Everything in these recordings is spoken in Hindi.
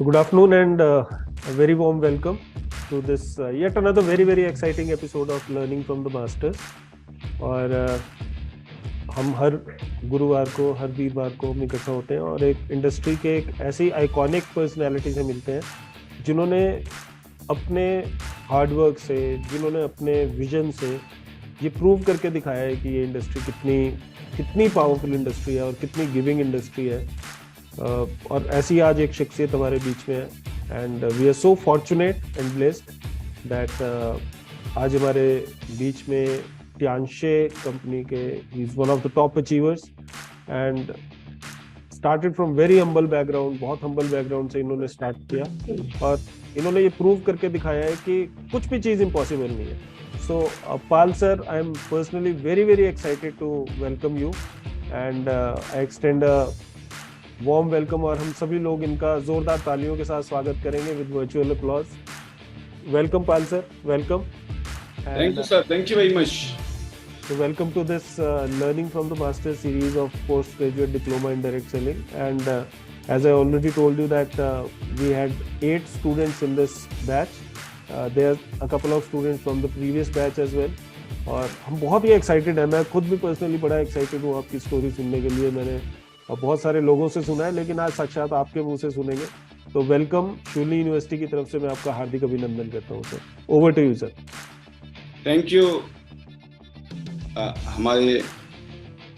So good afternoon and a very warm welcome to this yet another very exciting episode of Learning from the Masters. और हम हर गुरुवार को हर वीरवार को हम इकट्ठा होते हैं और एक इंडस्ट्री के एक ऐसी आइकॉनिक पर्सनालिटी से मिलते हैं जिन्होंने अपने हार्डवर्क से, जिन्होंने अपने विजन से ये प्रूव करके दिखाया है कि ये इंडस्ट्री कितनी पावरफुल इंडस्ट्री है और कितनी गिविंग इंडस्ट्री है। और ऐसी आज एक शख्सियत हमारे बीच में है and we are so fortunate and blessed that आज हमारे बीच में टियांशे कंपनी के he is one of the top achievers and started from very humble background. बहुत हम्बल बैकग्राउंड से इन्होंने स्टार्ट किया और इन्होंने ये प्रूव करके दिखाया है कि कुछ भी चीज़ इम्पॉसिबल नहीं है। So Pal sir, I am personally very excited to welcome you and I extend warm welcome और हम सभी लोग इनका जोरदार तालियों के साथ स्वागत करेंगे with virtual applause. Welcome Pal sir, welcome. Thank you, sir. Thank you very much. So welcome to this Learning from the Master series of postgraduate diploma in direct selling. And as I already told you that we had 8 students in this batch. There are a couple of students from the previous batch as well. और हम बहुत ही एक्साइटेड हैं। मैं खुद भी पर्सनली बड़ा एक्साइटेड हूँ आपकी स्टोरी सुनने के लिए। मैंने बहुत सारे लोगों से सुना है लेकिन आज साक्षात आपके मुंह से सुनेंगे। तो वेलकम, शूली यूनिवर्सिटी की तरफ से मैं आपका हार्दिक अभिनंदन करता हूँ sir. Over to you sir. Thank you. हमारे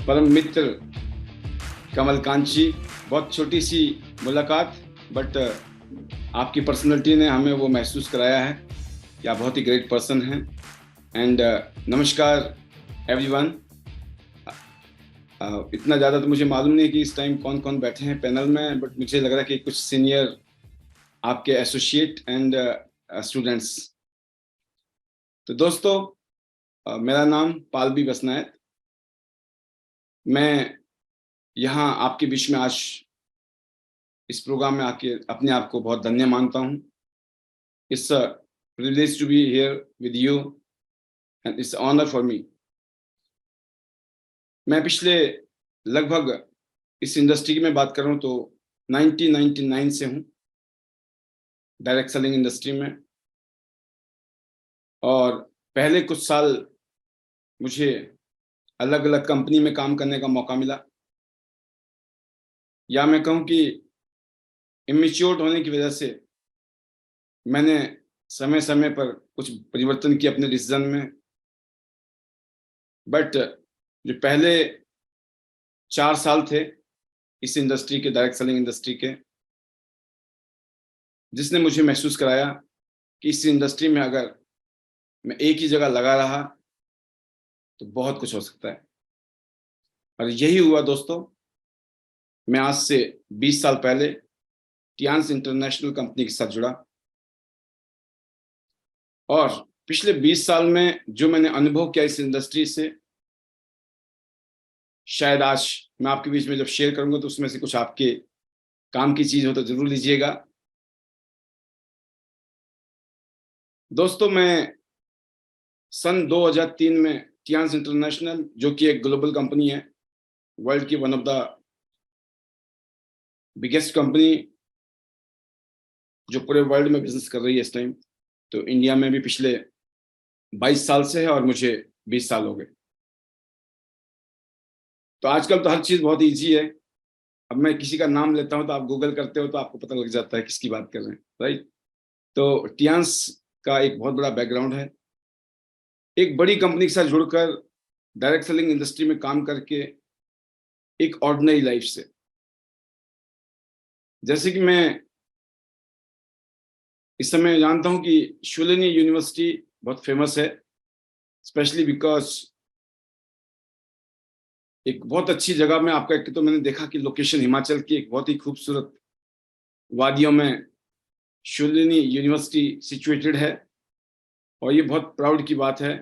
परम मित्र कमलकांत जी, बहुत छोटी सी मुलाकात बट आपकी पर्सनैलिटी ने हमें वो महसूस कराया है कि आप बहुत ही ग्रेट पर्सन हैं। एंड नमस्कार एवरीवन। इतना ज़्यादा तो मुझे मालूम नहीं कि इस टाइम कौन कौन बैठे हैं पैनल में, बट मुझे लग रहा है कि कुछ सीनियर आपके एसोसिएट एंड स्टूडेंट्स। तो दोस्तों, मेरा नाम पालबी बसनायत। मैं यहाँ आपके बीच में आज इस प्रोग्राम में आके अपने आप को बहुत धन्य मानता हूँ। It's a privilege to be here with you and it's honour for me. मैं पिछले लगभग इस इंडस्ट्री में बात कर रहा हूँ तो 1999 से हूँ डायरेक्ट सेलिंग इंडस्ट्री में। और पहले कुछ साल मुझे अलग अलग कंपनी में काम करने का मौका मिला, या मैं कहूँ कि इमेच्योर होने की वजह से मैंने समय समय पर कुछ परिवर्तन किए अपने डिसीजन में। बट जो पहले 4 साल थे इस इंडस्ट्री के, डायरेक्ट सेलिंग इंडस्ट्री के, जिसने मुझे महसूस कराया कि इस इंडस्ट्री में अगर मैं एक ही जगह लगा रहा तो बहुत कुछ हो सकता है। और यही हुआ दोस्तों। मैं आज से 20 साल पहले टियांस इंटरनेशनल कंपनी के साथ जुड़ा और पिछले 20 साल में जो मैंने अनुभव किया इस इंडस्ट्री से, शायद आज मैं आपके बीच में जब शेयर करूंगा तो उसमें से कुछ आपके काम की चीज हो तो जरूर लीजिएगा। दोस्तों, मैं सन 2003 में टियांस इंटरनेशनल, जो कि एक ग्लोबल कंपनी है, वर्ल्ड की one of the biggest company जो पूरे वर्ल्ड में बिजनेस कर रही है इस टाइम, तो इंडिया में भी पिछले 22 साल से है और मुझे 20 साल हो गए। तो आजकल तो हर चीज बहुत इजी है। अब मैं किसी का नाम लेता हूं तो आप गूगल करते हो तो आपको पता लग जाता है किसकी बात कर रहे हैं, राइट। तो टियांस का एक बहुत बड़ा बैकग्राउंड है। एक बड़ी कंपनी के साथ जुड़कर डायरेक्ट सेलिंग इंडस्ट्री में काम करके एक ऑर्डिनरी लाइफ से, जैसे कि मैं इस समय जानता हूं कि शूलिनी यूनिवर्सिटी बहुत फेमस है, स्पेशली बिकॉज एक बहुत अच्छी जगह में आपका, एक तो मैंने देखा कि लोकेशन हिमाचल की एक बहुत ही खूबसूरत वादियों में शूलिनी यूनिवर्सिटी सिचुएटेड है और ये बहुत प्राउड की बात है।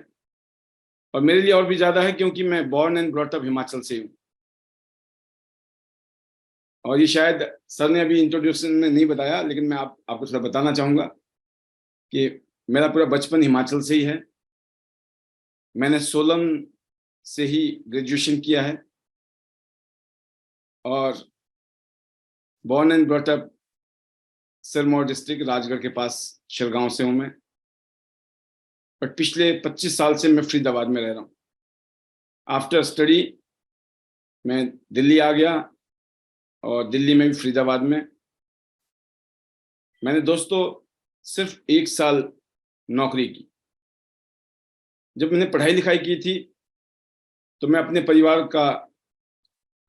और मेरे लिए और भी ज्यादा है क्योंकि मैं born and brought up Himachal से हूँ। और ये शायद सर ने अभी इंट्रोड्यूक्शन में नहीं बताया, लेकिन मैं आपको थोड़ा बताना चाहूँगा कि मेरा पूरा बचपन हिमाचल से ही है। मैंने सोलन से ही ग्रेजुएशन किया है और born and brought up Sirmaur district Rajgarh के पास शिलगांव से हूं मैं, बट पिछले 25 साल से मैं फरीदाबाद में रह रहा हूँ। आफ्टर स्टडी मैं दिल्ली आ गया और दिल्ली में भी फरीदाबाद में मैंने दोस्तों सिर्फ 1 साल नौकरी की। जब मैंने पढ़ाई लिखाई की थी तो मैं अपने परिवार का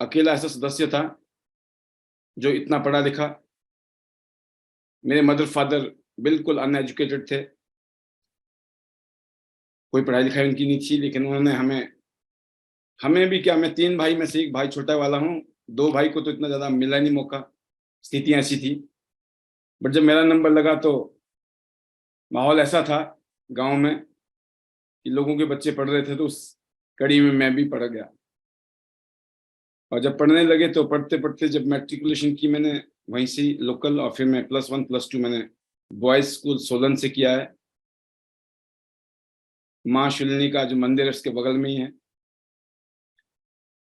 अकेला ऐसा सदस्य था जो इतना पढ़ा लिखा। मेरे मदर फादर बिल्कुल अनएजुकेटेड थे, कोई पढ़ाई लिखाई उनकी नहीं थी, लेकिन उन्होंने हमें भी क्या, मैं 3 भाई में से एक भाई छोटा वाला हूँ, 2 भाई को तो इतना ज़्यादा मिला नहीं मौका, स्थितियाँ ऐसी थी। बट जब मेरा नंबर लगा तो माहौल ऐसा था गांव में कि लोगों के बच्चे पढ़ रहे थे, तो उस कड़ी में मैं भी पढ़ गया। और जब पढ़ने लगे तो पढ़ते पढ़ते जब मैट्रिकुलेशन की मैंने वहीं से लोकल, और फिर मैं +1 +2 मैंने बॉयज स्कूल सोलन से किया है। माँ शुलिनी का जो मंदिर है उसके बगल में ही है।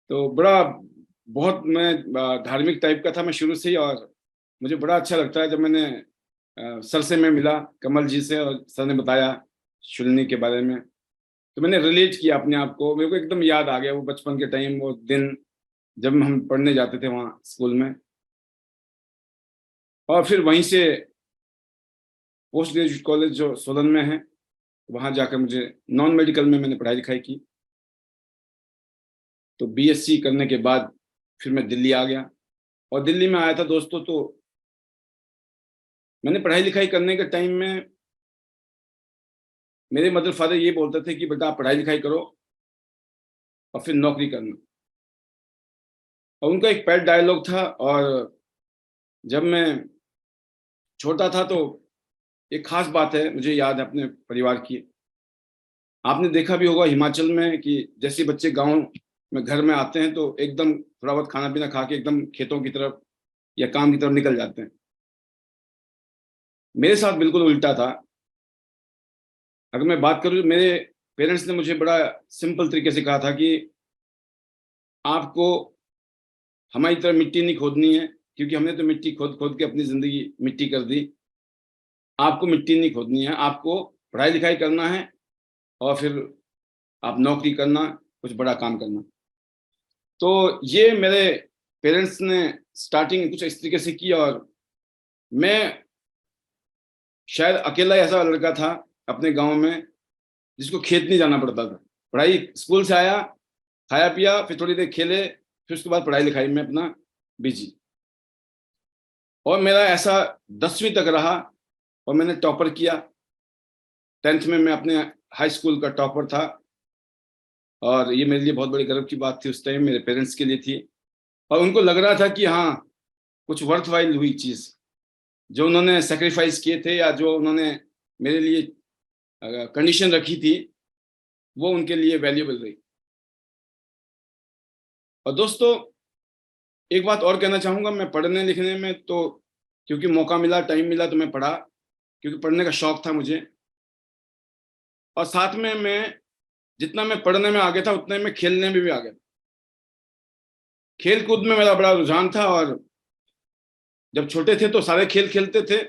तो बहुत मैं धार्मिक टाइप का था मैं शुरू से ही, और मुझे बड़ा अच्छा लगता है जब मैंने सर से मैं मिला, कमल जी से, और सर ने बताया शुलिनी के बारे में, तो मैंने रिलेट किया अपने आप को। मेरे को एकदम याद आ गया वो बचपन के टाइम, वो दिन जब हम पढ़ने जाते थे वहाँ स्कूल में। और फिर वहीं से पोस्ट ग्रेजुएट कॉलेज जो सोलन में है, वहाँ जाकर मुझे नॉन मेडिकल में मैंने पढ़ाई लिखाई की। तो बीएससी करने के बाद फिर मैं दिल्ली आ गया। और दिल्ली में आया था दोस्तों, तो मैंने पढ़ाई लिखाई करने के टाइम में मेरे मदर फादर ये बोलते थे कि बेटा आप पढ़ाई लिखाई करो और फिर नौकरी करना। और उनका एक पेट डायलॉग था। और जब मैं छोटा था तो एक खास बात है मुझे याद है अपने परिवार की। आपने देखा भी होगा हिमाचल में कि जैसे बच्चे गांव में घर में आते हैं तो एकदम थोड़ा बहुत खाना पीना खा के एकदम खेतों की तरफ या काम की तरफ निकल जाते हैं। मेरे साथ बिल्कुल उल्टा था। अगर मैं बात करूं, मेरे पेरेंट्स ने मुझे बड़ा सिंपल तरीके से कहा था कि आपको हमारी तरह मिट्टी नहीं खोदनी है, क्योंकि हमने तो मिट्टी खोद खोद के अपनी जिंदगी मिट्टी कर दी। आपको मिट्टी नहीं खोदनी है, आपको पढ़ाई लिखाई करना है और फिर आप नौकरी करना, कुछ बड़ा काम करना। तो ये मेरे पेरेंट्स ने स्टार्टिंग कुछ इस तरीके से की। और मैं शायद अकेला ऐसा लड़का था अपने गांव में जिसको खेत नहीं जाना पड़ता था। पढ़ाई, स्कूल से आया, खाया पिया, फिर थोड़ी देर खेले, फिर उसके बाद पढ़ाई लिखाई में अपना बिजी। और मेरा ऐसा 10वीं तक रहा और मैंने टॉपर किया। 10th में मैं अपने हाई स्कूल का टॉपर था और ये मेरे लिए बहुत बड़ी गर्व की बात थी उस टाइम, मेरे पेरेंट्स के लिए थी। और उनको लग रहा था कि हाँ कुछ वर्थ वाइल हुई चीज़, जो उन्होंने सेक्रीफाइस किए थे या जो उन्होंने मेरे लिए कंडीशन रखी थी वो उनके लिए वैल्यूएबल रही। और दोस्तों एक बात और कहना चाहूँगा, मैं पढ़ने लिखने में तो क्योंकि मौका मिला, टाइम मिला तो मैं पढ़ा, क्योंकि पढ़ने का शौक था मुझे। और साथ में मैं जितना मैं पढ़ने में आ गया था उतने में खेलने में भी आ गया। खेल कूद में मेरा बड़ा रुझान था और जब छोटे थे तो सारे खेल खेलते थे,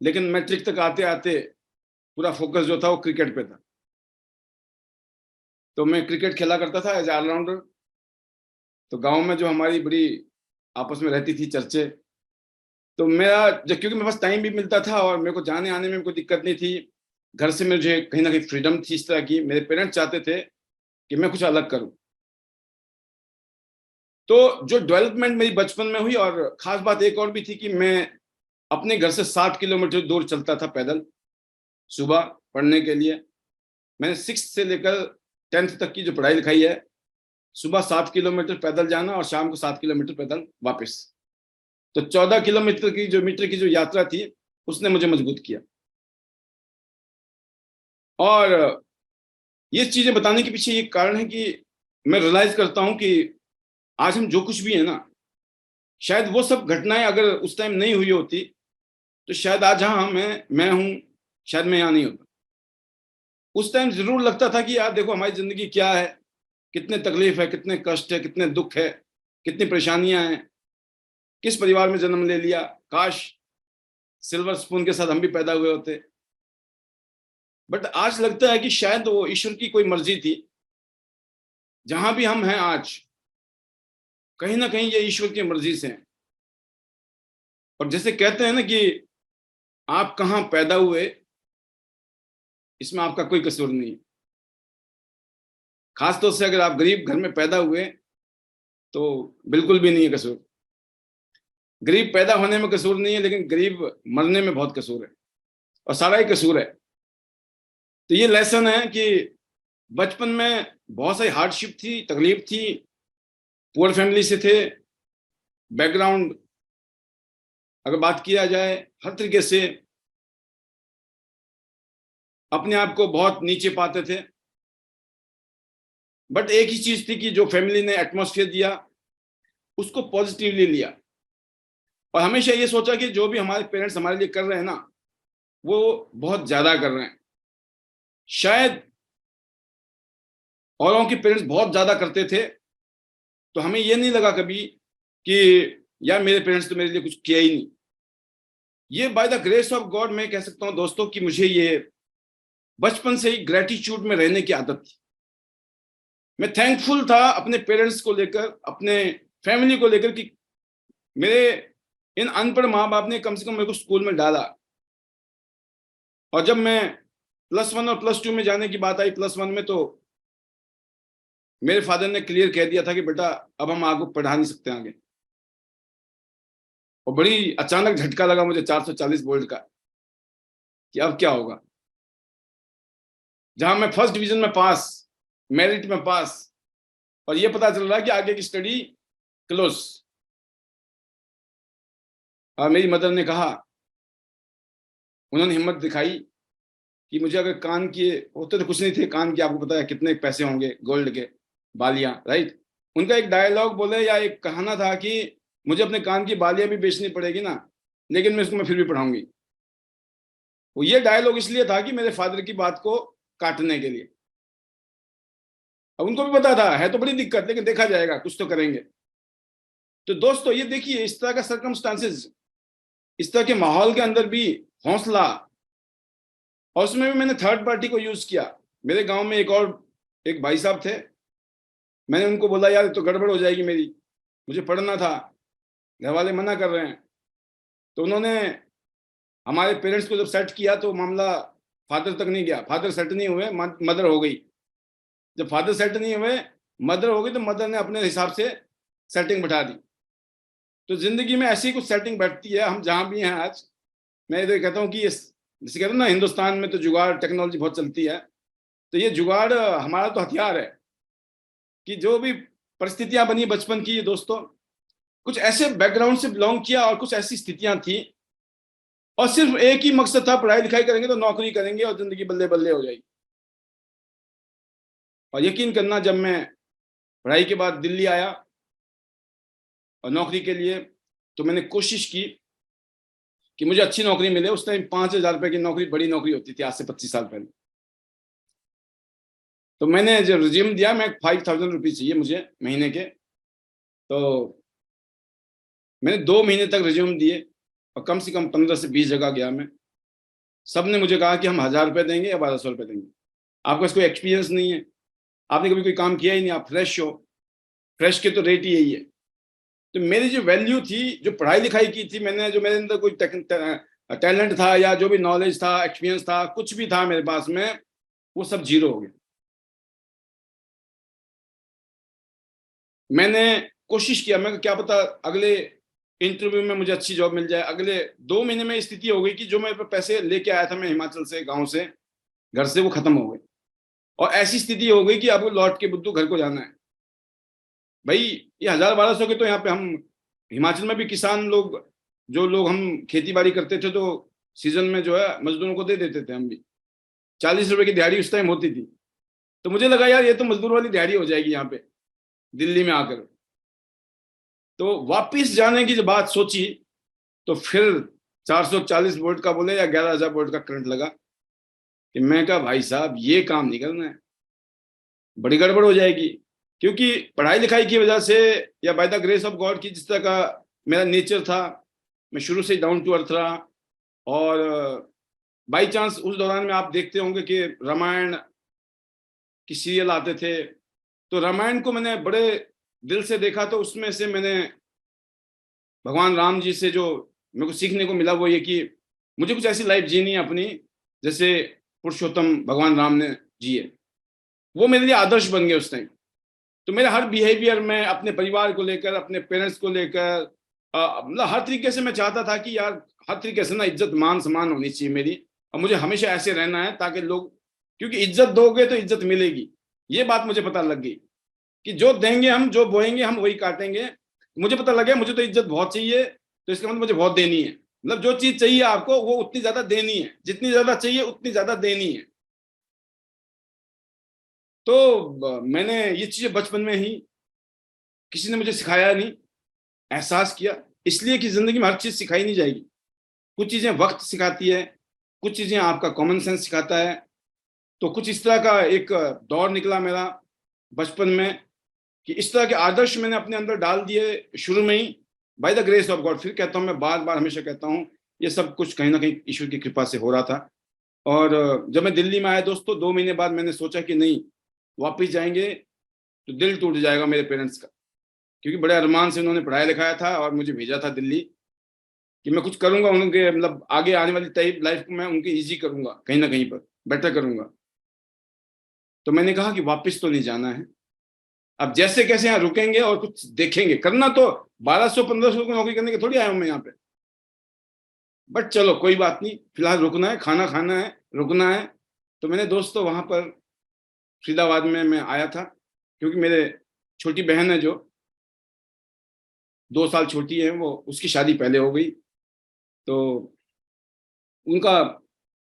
लेकिन मैट्रिक तक आते आते पूरा फोकस जो था वो क्रिकेट पे था। तो मैं क्रिकेट खेला करता था एज ऑलराउंडर। तो गांव में जो हमारी बड़ी आपस में रहती थी चर्चे, तो मेरा जब, क्योंकि मेरे पास टाइम भी मिलता था और मेरे को जाने आने में कोई दिक्कत नहीं थी, घर से मुझे कहीं ना कहीं फ्रीडम थी इस तरह की, मेरे पेरेंट्स चाहते थे कि मैं कुछ अलग करूं। तो जो डेवलपमेंट मेरी बचपन में हुई, और खास बात एक और भी थी कि मैं अपने घर से 7 किलोमीटर दूर चलता था पैदल सुबह पढ़ने के लिए। मैंने 6th से लेकर 10th तक की जो पढ़ाई लिखाई है, सुबह 7 किलोमीटर पैदल जाना और शाम को 7 किलोमीटर पैदल वापस। तो 14 किलोमीटर की जो यात्रा थी उसने मुझे मजबूत किया। और ये चीजें बताने के पीछे ये कारण है कि मैं रियलाइज करता हूं कि आज हम जो कुछ भी है ना, शायद वो सब घटनाएं अगर उस टाइम नहीं हुई होती तो शायद आज हाँ मैं हूं, शायद मैं यहाँ नहीं होता। उस टाइम जरूर लगता था कि यार देखो हमारी जिंदगी क्या है, कितने तकलीफ है, कितने कष्ट है, कितने दुख है, कितनी परेशानियां हैं, किस परिवार में जन्म ले लिया, काश सिल्वर स्पून के साथ हम भी पैदा हुए होते। बट आज लगता है कि शायद वो ईश्वर की कोई मर्जी थी, जहां भी हम हैं आज कहीं ना कहीं ये ईश्वर की मर्जी से हैं। और जैसे कहते हैं ना कि आप कहाँ पैदा हुए इसमें आपका कोई कसूर नहीं है। खासतौर से अगर आप गरीब घर में पैदा हुए तो बिल्कुल भी नहीं है कसूर। गरीब पैदा होने में कसूर नहीं है, लेकिन गरीब मरने में बहुत कसूर है, और सारा ही कसूर है। तो ये लेसन है कि बचपन में बहुत सारी हार्डशिप थी, तकलीफ थी, पुअर फैमिली से थे, बैकग्राउंड अगर बात किया जाए हर तरीके से अपने आप को बहुत नीचे पाते थे। बट एक ही चीज थी कि जो फैमिली ने एटमॉस्फेयर दिया उसको पॉजिटिवली लिया, और हमेशा ये सोचा कि जो भी हमारे पेरेंट्स हमारे लिए कर रहे हैं ना, वो बहुत ज्यादा कर रहे हैं। शायद औरों के पेरेंट्स बहुत ज्यादा करते थे तो हमें ये नहीं लगा कभी कि यार मेरे पेरेंट्स तो मेरे लिए कुछ किया ही नहीं। ये bye the grace of God मैं कह सकता हूं दोस्तों कि मुझे ये बचपन से ही ग्रेटिट्यूड में रहने की आदत थी। मैं थैंकफुल था अपने पेरेंट्स को लेकर, अपने फैमिली को लेकर, कि मेरे इन अनपढ़ माँ बाप ने कम से कम मेरे को स्कूल में डाला। और जब मैं +1 और +2 में जाने की बात आई, +1 में तो मेरे फादर ने क्लियर कह दिया था कि बेटा अब हम आपको पढ़ा नहीं सकते आगे। और बड़ी अचानक झटका लगा मुझे 440 वोल्ट का कि अब क्या होगा। जहां मैं फर्स्ट डिवीजन में पास, मेरिट में पास, और ये पता चल रहा है कि आगे की स्टडी क्लोज। और मेरी मदर ने कहा, उन्होंने हिम्मत दिखाई कि मुझे अगर कान के होते तो कुछ नहीं थे, कान के आपको पता है कितने पैसे होंगे, गोल्ड के बालियां, राइट। उनका एक डायलॉग बोले या एक कहना था कि मुझे अपने कान की बालियां भी बेचनी पड़ेगी ना, लेकिन मैं इसको मैं फिर भी पढ़ाऊंगी। वो ये डायलॉग इसलिए था कि मेरे फादर की बात को काटने के लिए। अब उनको भी पता था है तो बड़ी दिक्कत, लेकिन देखा जाएगा, कुछ तो करेंगे। तो दोस्तों ये देखिए, इस तरह का सर्कमस्टांसेस, इस तरह के माहौल के अंदर भी हौसला, और उसमें भी मैंने थर्ड पार्टी को यूज किया। मेरे गांव में एक भाई साहब थे, मैंने उनको बोला यार तो गड़बड़ हो जाएगी मेरी, मुझे पढ़ना था, घर वाले मना कर रहे हैं। तो उन्होंने हमारे पेरेंट्स को जब सेट किया तो मामला फादर तक नहीं गया। फादर सेट नहीं हुए, मदर हो गई। जब फादर सेट नहीं हुए, मदर हो गई, तो मदर ने अपने हिसाब से सेटिंग बैठा दी। तो जिंदगी में ऐसी कुछ सेटिंग बैठती है। हम जहां भी हैं आज, मैं इधर कहता हूँ कि जैसे कहते हैं ना, हिंदुस्तान में तो जुगाड़ टेक्नोलॉजी बहुत चलती है, तो ये जुगाड़ हमारा तो हथियार है कि जो भी परिस्थितियां बनी बचपन की, दोस्तों कुछ ऐसे बैकग्राउंड से बिलोंग किया और कुछ ऐसी स्थितियां थी, और सिर्फ एक ही मकसद था, पढ़ाई लिखाई करेंगे तो नौकरी करेंगे और जिंदगी बल्ले बल्ले हो जाएगी। और यकीन करना, जब मैं पढ़ाई के बाद दिल्ली आया और नौकरी के लिए, तो मैंने कोशिश की कि मुझे अच्छी नौकरी मिले। उस टाइम 5,000 रुपए की नौकरी बड़ी नौकरी होती थी, आज से 25 साल पहले। तो मैंने जब रिज्यूम दिया, मैं 5,000 रुपीज चाहिए मुझे महीने के, तो मैंने 2 महीने तक रिज्यूम दिए और कम से कम 15 से 20 जगह गया मैं। सब ने मुझे कहा कि हम 1,000 रुपये देंगे या 1,200 रुपये देंगे, आपका कोई एक्सपीरियंस नहीं है, आपने कभी कोई काम किया ही नहीं, आप फ्रेश हो, फ्रेश के तो रेट ही यही है। तो मेरी जो वैल्यू थी, जो पढ़ाई लिखाई की थी मैंने, जो मेरे अंदर कोई टैलेंट था या जो भी नॉलेज था, एक्सपीरियंस था, कुछ भी था मेरे पास में, वो सब जीरो हो गया। मैंने कोशिश किया, मैं क्या पता अगले इंटरव्यू में मुझे अच्छी जॉब मिल जाए। अगले 2 महीने में स्थिति हो गई कि जो मैं पैसे लेके आया था मैं हिमाचल से, गांव से, घर से, वो खत्म हो गए। और ऐसी स्थिति हो गई कि अब लौट के बुद्धू घर को जाना है। भाई ये 1,000-1,200 के तो यहाँ पे हम हिमाचल में भी किसान लोग, जो लोग हम खेती बाड़ी करते थे, तो सीजन में जो है मजदूरों को दे देते थे हम भी। 40 रुपए की दिहाड़ी उस टाइम होती थी। तो मुझे लगा यार ये तो मजदूर वाली दिहाड़ी हो जाएगी यहाँ पे दिल्ली में आकर। तो वापिस जाने की जब बात सोची, तो फिर 440 वोल्ट का बोले या 11,000 वोल्ट का करंट लगा कि मैं कहा भाई साहब ये काम नहीं करना है, बड़ी गड़बड़ हो जाएगी। क्योंकि पढ़ाई लिखाई की वजह से या bye the grace of God की जिस तरह का मेरा नेचर था, मैं शुरू से डाउन टू अर्थ रहा, और बाई चांस उस दौरान में आप देखते होंगे कि रामायण की सीरियल आते थे, तो रामायण को मैंने बड़े दिल से देखा। तो उसमें से मैंने भगवान राम जी से जो मेरे को सीखने को मिला वो ये कि मुझे कुछ ऐसी लाइफ जीनी है अपनी जैसे पुरुषोत्तम भगवान राम ने जिए। वो मेरे लिए आदर्श बन गए उस टाइम। तो मेरे हर बिहेवियर में अपने परिवार को लेकर, अपने पेरेंट्स को लेकर, मतलब हर तरीके से मैं चाहता था कि यार हर तरीके से ना इज्जत मान सम्मान होनी चाहिए मेरी, और मुझे हमेशा ऐसे रहना है ताकि लोग, क्योंकि इज्जत दोगे तो इज्जत मिलेगी। ये बात मुझे पता लग गई कि जो देंगे हम, जो बोएंगे हम वही काटेंगे। मुझे पता लगे मुझे तो इज्जत बहुत चाहिए, तो इसका मतलब मुझे बहुत देनी है। मतलब जो चीज चाहिए आपको वो उतनी ज्यादा देनी है, जितनी ज्यादा चाहिए उतनी ज्यादा देनी है। तो मैंने ये चीजें बचपन में ही, किसी ने मुझे सिखाया नहीं, एहसास किया। इसलिए कि जिंदगी में हर चीज सिखाई नहीं जाएगी। कुछ चीजें वक्त सिखाती है, कुछ चीजें आपका कॉमन सेंस सिखाता है। तो कुछ इस तरह का एक दौर निकला मेरा बचपन में कि इस तरह के आदर्श मैंने अपने अंदर डाल दिए शुरू में ही, by the grace of God. फिर कहता हूँ, मैं बार बार हमेशा कहता हूँ, ये सब कुछ कहीं ना कहीं ईश्वर की कृपा से हो रहा था। और जब मैं दिल्ली में आया दोस्तों, 2 महीने बाद मैंने सोचा कि नहीं, वापिस जाएंगे तो दिल टूट जाएगा मेरे पेरेंट्स का, क्योंकि बड़े अरमान से उन्होंने पढ़ाया लिखाया था और मुझे भेजा था दिल्ली कि मैं कुछ करूंगा उनके, मतलब आगे आने वाली टाइप लाइफ को मैं उनकी ईजी करूंगा, कहीं ना कहीं पर बेटर करूंगा। तो मैंने कहा कि वापस तो नहीं जाना है, अब जैसे कैसे यहाँ रुकेंगे और कुछ देखेंगे। करना तो 1200-1500 की नौकरी करने के थोड़ी आया हूं मैं यहाँ पे, बट चलो कोई बात नहीं, फिलहाल रुकना है, खाना खाना है, रुकना है। तो मैंने दोस्तों वहां पर फरीदाबाद में मैं आया था, क्योंकि मेरे छोटी बहन है जो 2 साल छोटी है, वो उसकी शादी पहले हो गई। तो उनका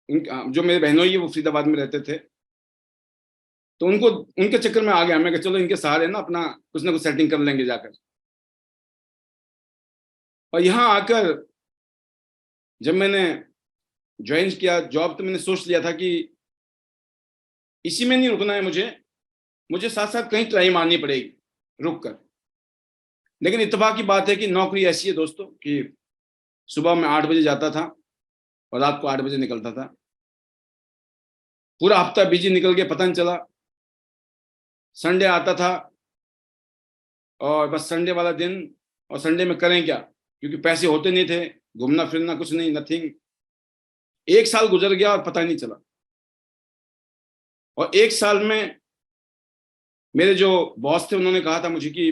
जो मेरे बहनोई है वो फरीदाबाद में रहते थे, तो उनको उनके चक्कर में आ गया मैं कि चलो इनके सहारे ना अपना कुछ ना कुछ सेटिंग कर लेंगे जाकर। और यहाँ आकर जब मैंने ज्वाइन किया जॉब, तो मैंने सोच लिया था कि इसी में नहीं रुकना है, मुझे साथ साथ कहीं ट्राई मारनी पड़ेगी रुक कर। लेकिन इत्तेफाक की बात है कि नौकरी ऐसी है दोस्तों कि सुबह मैं 8 बजे जाता था और रात को 8 बजे निकलता था। पूरा हफ्ता बिजी निकल गया, पता नहीं चला। संडे आता था और बस संडे वाला दिन, और संडे में करें क्या, क्योंकि पैसे होते नहीं थे, घूमना फिरना कुछ नहीं, नथिंग। 1 साल गुजर गया और पता नहीं चला। और 1 साल में मेरे जो बॉस थे उन्होंने कहा था मुझे कि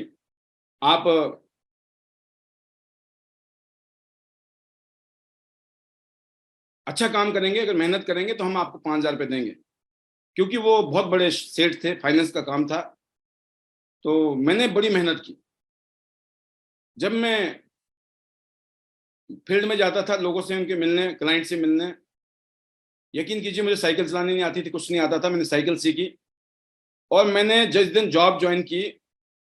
आप अच्छा काम करेंगे, अगर मेहनत करेंगे तो हम आपको 5,000 रुपये देंगे, क्योंकि वो बहुत बड़े सेठ थे, फाइनेंस का काम था। तो मैंने बड़ी मेहनत की। जब मैं फील्ड में जाता था लोगों से उनके मिलने, क्लाइंट से मिलने, यकीन कीजिए मुझे साइकिल चलानी नहीं आती थी, कुछ नहीं आता था। मैंने साइकिल सीखी, और मैंने जिस दिन जॉब ज्वाइन की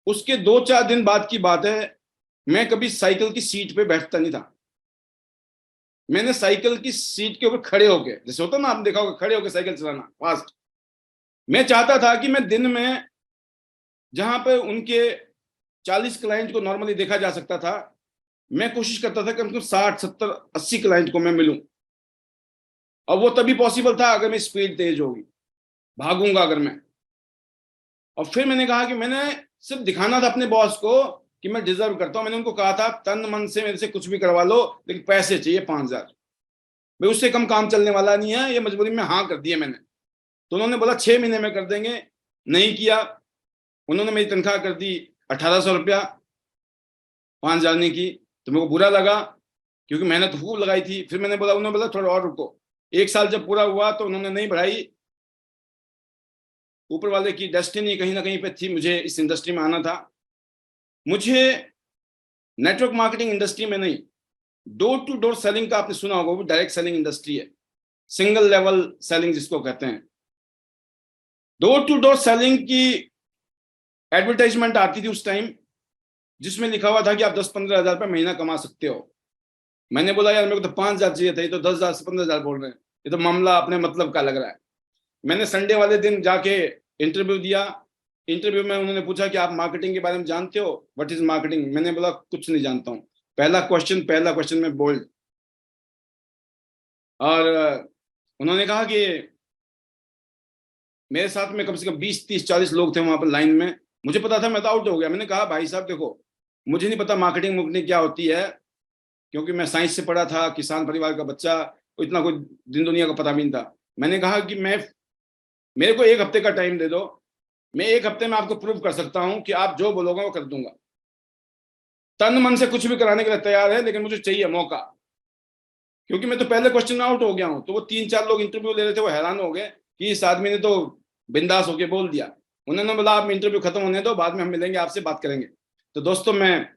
उसके 2-4 दिन बाद की बात है, मैं कभी साइकिल की सीट पे बैठता नहीं था। मैंने साइकिल की सीट के ऊपर खड़े होके, जैसे होता ना, आप देखा होगा खड़े होकर साइकिल चलाना फास्ट। मैं चाहता था कि मैं दिन में, जहां पे उनके 40 क्लाइंट को नॉर्मली देखा जा सकता था, मैं कोशिश करता था कि कम से कम 60-70-80 क्लाइंट को मैं मिलूं। और वो तभी पॉसिबल था अगर मेरी स्पीड तेज होगी, भागूंगा अगर मैं। और फिर मैंने कहा कि मैंने सिर्फ दिखाना था अपने बॉस को कि मैं डिजर्व करता हूं। मैंने उनको कहा था तन मन से मेरे से कुछ भी करवा लो, लेकिन पैसे चाहिए 5,000। भाई उससे कम काम चलने वाला नहीं है, ये मजबूरी में हाँ कर दिया मैंने। तो उन्होंने बोला 6 महीने में कर देंगे, नहीं किया। उन्होंने मेरी तनख्वाह कर दी 1,800 रुपया, 5,000 नहीं की। तो मेरे को बुरा लगा, क्योंकि मेहनत खूब लगाई थी। फिर मैंने बोला, उन्होंने बोला थोड़ा और रुको। 1 साल जब पूरा हुआ तो उन्होंने नहीं बढ़ाई। ऊपर वाले की डेस्टिनी कहीं ना कहीं पे थी, मुझे इस इंडस्ट्री में आना था। मुझे नेटवर्क मार्केटिंग इंडस्ट्री में नहीं, डोर टू डोर सेलिंग का आपने सुना होगा, वो डायरेक्ट सेलिंग इंडस्ट्री है, सिंगल लेवल सेलिंग जिसको कहते हैं। डोर टू डोर सेलिंग की एडवर्टाइजमेंट आती थी उस टाइम, जिसमें लिखा हुआ था कि आप 10-15 हजार रुपये महीना कमा सकते हो। मैंने बोला यार मेरे को तो 5,000 चाहिए था, ये तो 10,000 से 15,000 बोल रहे हैं, ये तो मामला अपने मतलब का लग रहा है। मैंने संडे वाले दिन जाके इंटरव्यू दिया। इंटरव्यू में उन्होंने पूछा कि आप मार्केटिंग के बारे में जानते हो, व्हाट इज मार्केटिंग। मैंने बोला कुछ नहीं जानता हूँ। पहला क्वेश्चन में बोल्ड, और उन्होंने कहा कि मेरे साथ में कम से कम 20-30-40 लोग थे वहां पर लाइन में। मुझे पता था मैं तो आउट हो गया। मैंने कहा भाई साहब देखो, मुझे नहीं पता मार्केटिंग क्या होती है, क्योंकि मैं साइंस से पढ़ा था, किसान परिवार का बच्चा, तो इतना कोई दिन दुनिया का पता भी नहीं था। मैंने कहा कि मेरे को 1 हफ्ते का टाइम दे दो, मैं 1 हफ्ते में आपको प्रूव कर सकता हूं कि आप जो बोलोगे वो कर दूंगा। तन मन से कुछ भी कराने के लिए तैयार है, लेकिन मुझे चाहिए मौका, क्योंकि मैं तो पहले क्वेश्चन में आउट हो गया हूं। तो वो 3-4 लोग इंटरव्यू ले रहे थे, वो हैरान हो गए कि इस आदमी ने तो बिंदास होके बोल दिया। उन्होंने बोला आप इंटरव्यू खत्म होने दो, बाद में हम मिलेंगे, आपसे बात करेंगे। तो दोस्तों मैं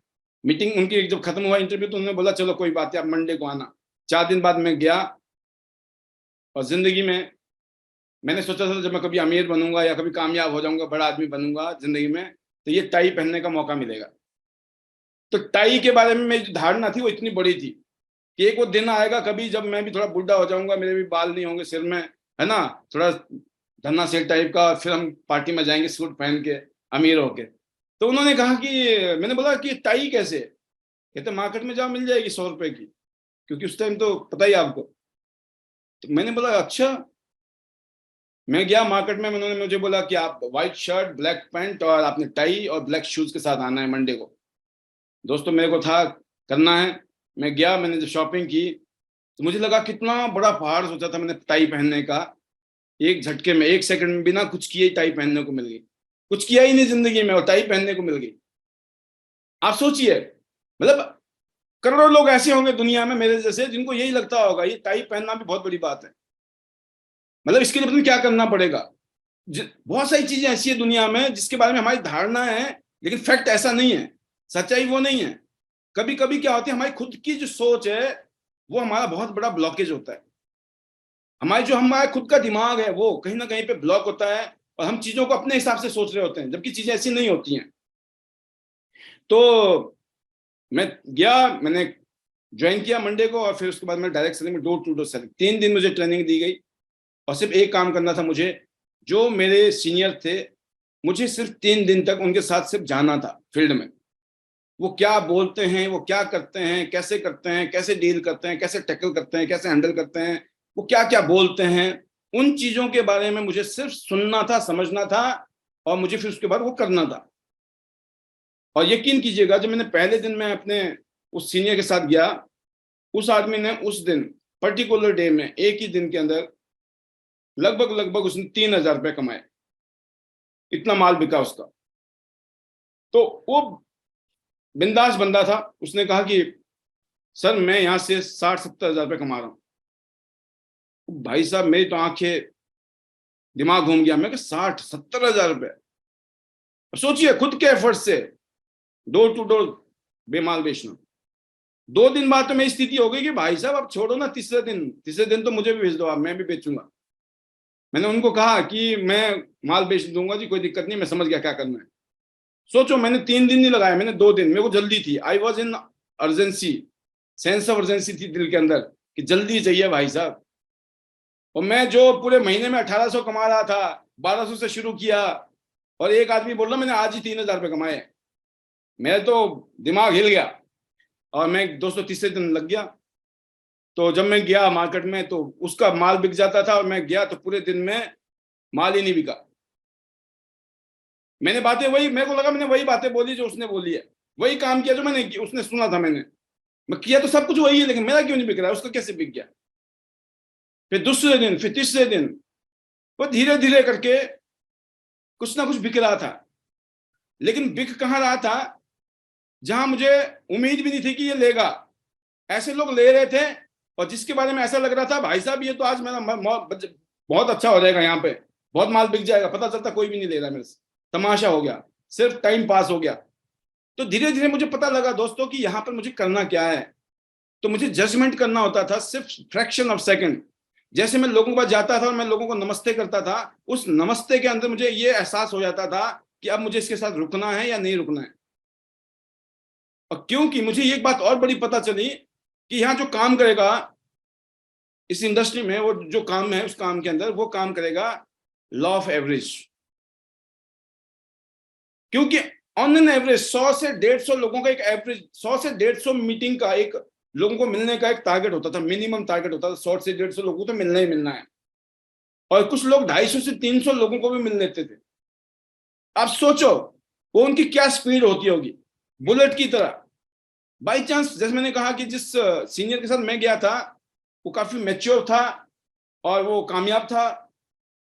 मीटिंग उनकी जब खत्म हुआ इंटरव्यू, तो उन्होंने बोला चलो कोई बात नहीं, आप मंडे को आना। 4 दिन बाद मैं गया, और जिंदगी में मैंने सोचा था जब मैं कभी अमीर बनूंगा या कभी कामयाब हो जाऊंगा, बड़ा आदमी बनूंगा जिंदगी में, तो ये टाई पहनने का मौका मिलेगा। तो टाई के बारे में मेरी जो धारणा थी वो इतनी बड़ी थी कि एक वो दिन आएगा कभी जब मैं भी थोड़ा बुढ़ा हो जाऊंगा, मेरे भी बाल नहीं होंगे सिर में, है ना, थोड़ा धन्ना सेठ टाइप का, फिर हम पार्टी में जाएंगे सूट पहन के, अमीर होके। तो उन्होंने कहा कि, मैंने बोला कि टाई कैसे? कहते मार्केट में जाओ मिल जाएगी 100 रुपए की, क्योंकि उस टाइम तो पता ही आपको। तो मैंने बोला अच्छा। मैं गया मार्केट में, उन्होंने मुझे बोला कि आप व्हाइट शर्ट, ब्लैक पैंट और आपने टाई और ब्लैक शूज के साथ आना है मंडे को। दोस्तों मेरे को था करना है। मैं गया, मैंने जब शॉपिंग की तो मुझे लगा कितना बड़ा पहाड़ सोचा था मैंने टाई पहनने का, एक झटके में 1 सेकंड में बिना कुछ किए टाई पहनने को मिल गई। कुछ किया ही नहीं जिंदगी में और टाई पहनने को मिल गई। आप सोचिए, मतलब करोड़ों लोग ऐसे होंगे दुनिया में मेरे जैसे जिनको यही लगता होगा ये टाई पहनना भी बहुत बड़ी बात है, मतलब इसके लिए पता नहीं क्या करना पड़ेगा। बहुत सारी चीजें ऐसी है दुनिया में जिसके बारे में हमारी धारणा है, लेकिन फैक्ट ऐसा नहीं है, सच्चाई वो नहीं है। कभी कभी क्या होती है, हमारी खुद की जो सोच है वो हमारा बहुत बड़ा ब्लॉकेज होता है। हमारा खुद का दिमाग है वो कहीं ना कहीं पे ब्लॉक होता है, और हम चीजों को अपने हिसाब से सोच रहे होते हैं, जबकि चीजें ऐसी नहीं होती हैं। तो मैं गया, मैंने ज्वाइन किया मंडे को, और फिर उसके बाद मैं डायरेक्ट सेलिंग में, डोर टू डोर सेलिंग, 3 दिन मुझे ट्रेनिंग दी गई। और सिर्फ एक काम करना था मुझे, जो मेरे सीनियर थे, मुझे सिर्फ 3 दिन तक उनके साथ सिर्फ जाना था फील्ड में। वो क्या बोलते हैं, वो क्या करते हैं, कैसे डील करते हैं, कैसे टैकल करते हैं, कैसे हैंडल करते हैं, वो क्या क्या बोलते हैं, उन चीजों के बारे में मुझे सिर्फ सुनना था, समझना था, और मुझे फिर उसके बाद वो करना था। और यकीन कीजिएगा, जब मैंने पहले दिन मैं अपने उस सीनियर के साथ गया, उस आदमी ने उस दिन पर्टिकुलर डे में एक ही दिन के अंदर लगभग उसने 3,000 रुपए कमाए। इतना माल बिका उसका। तो वो बिंदास बंदा था। उसने कहा कि सर मैं यहां से 60-70 हजार रुपए कमा रहा हूं। भाई साहब मेरी तो आंखें, दिमाग घूम गया। मैं कि 60-70 हजार रुपए, सोचिए खुद के एफर्ट से डोर टू डोर बेमाल बेचना। 2 दिन बाद तो मेरी स्थिति हो गई कि भाई साहब अब छोड़ो ना, तीसरे दिन तो मुझे भी भेज दो आप, मैं भी बेचूंगा। मैंने उनको कहा कि मैं माल बेच दूंगा जी, कोई दिक्कत नहीं, मैं समझ गया क्या करना है। सोचो मैंने 3 दिन नहीं लगाया, मैंने 2 दिन। मेरे को जल्दी थी, I was in urgency, sense of urgency थी दिल के अंदर कि जल्दी चाहिए भाई साहब। और मैं जो पूरे महीने में 1800 कमा रहा था, 1200 से शुरू किया, और एक आदमी बोल रहा मैंने आज ही 3,000 रुपये कमाए। मेरा तो दिमाग हिल गया, और मैं दोस्तों तीसरे दिन लग गया। तो जब मैं गया मार्केट में तो उसका माल बिक जाता था, और मैं गया तो पूरे दिन में माल ही नहीं बिका। मैंने बातें वही, मेरे को लगा मैंने वही बातें बोली जो उसने बोली है, वही काम किया जो मैंने उसने सुना था। मैं किया तो सब कुछ वही है, लेकिन मेरा क्यों नहीं बिक रहा है, उसका कैसे बिक गया। फिर दूसरे दिन, फिर तीसरे दिन, वो धीरे धीरे करके कुछ ना कुछ बिक रहा था। लेकिन बिक कहाँ रहा था, जहां मुझे उम्मीद भी नहीं थी कि ये लेगा। ऐसे लोग ले रहे थे, और जिसके बारे में ऐसा लग रहा था भाई साहब ये तो आज मेरा बहुत अच्छा हो जाएगा, यहाँ पे बहुत माल बिक जाएगा, पता चलता कोई भी नहीं ले रहा मेरे से। तमाशा हो गया, सिर्फ टाइम पास हो गया। तो धीरे धीरे मुझे पता लगा दोस्तों कि यहाँ पर मुझे करना क्या है। तो मुझे जजमेंट करना होता था सिर्फ फ्रैक्शन ऑफ सेकंड। जैसे मैं लोगों के पास जाता था और मैं लोगों को नमस्ते करता था, उस नमस्ते के अंदर मुझे ये एहसास हो जाता था कि अब मुझे इसके साथ रुकना है या नहीं रुकना है। और क्योंकि मुझे एक बात और बड़ी पता चली कि यहाँ जो काम करेगा इस इंडस्ट्री में, वो जो काम है उस काम के अंदर वो काम करेगा लॉ ऑफ एवरेज। क्योंकि ऑन एन एवरेज 100 से 150 लोगों का एक एवरेज, 100 से 150 मीटिंग का एक लोगों को मिलने का एक टारगेट होता था, मिनिमम टारगेट होता था, 100 से 150 लोगों को तो मिलना ही मिलना है, और कुछ लोग 250 से 300 लोगों को भी मिल लेते थे। आप सोचो वो उनकी क्या स्पीड होती होगी, बुलेट की तरह। बाई चांस, जैसे मैंने कहा कि जिस सीनियर के साथ मैं गया था वो काफी मैच्योर था और वो कामयाब था,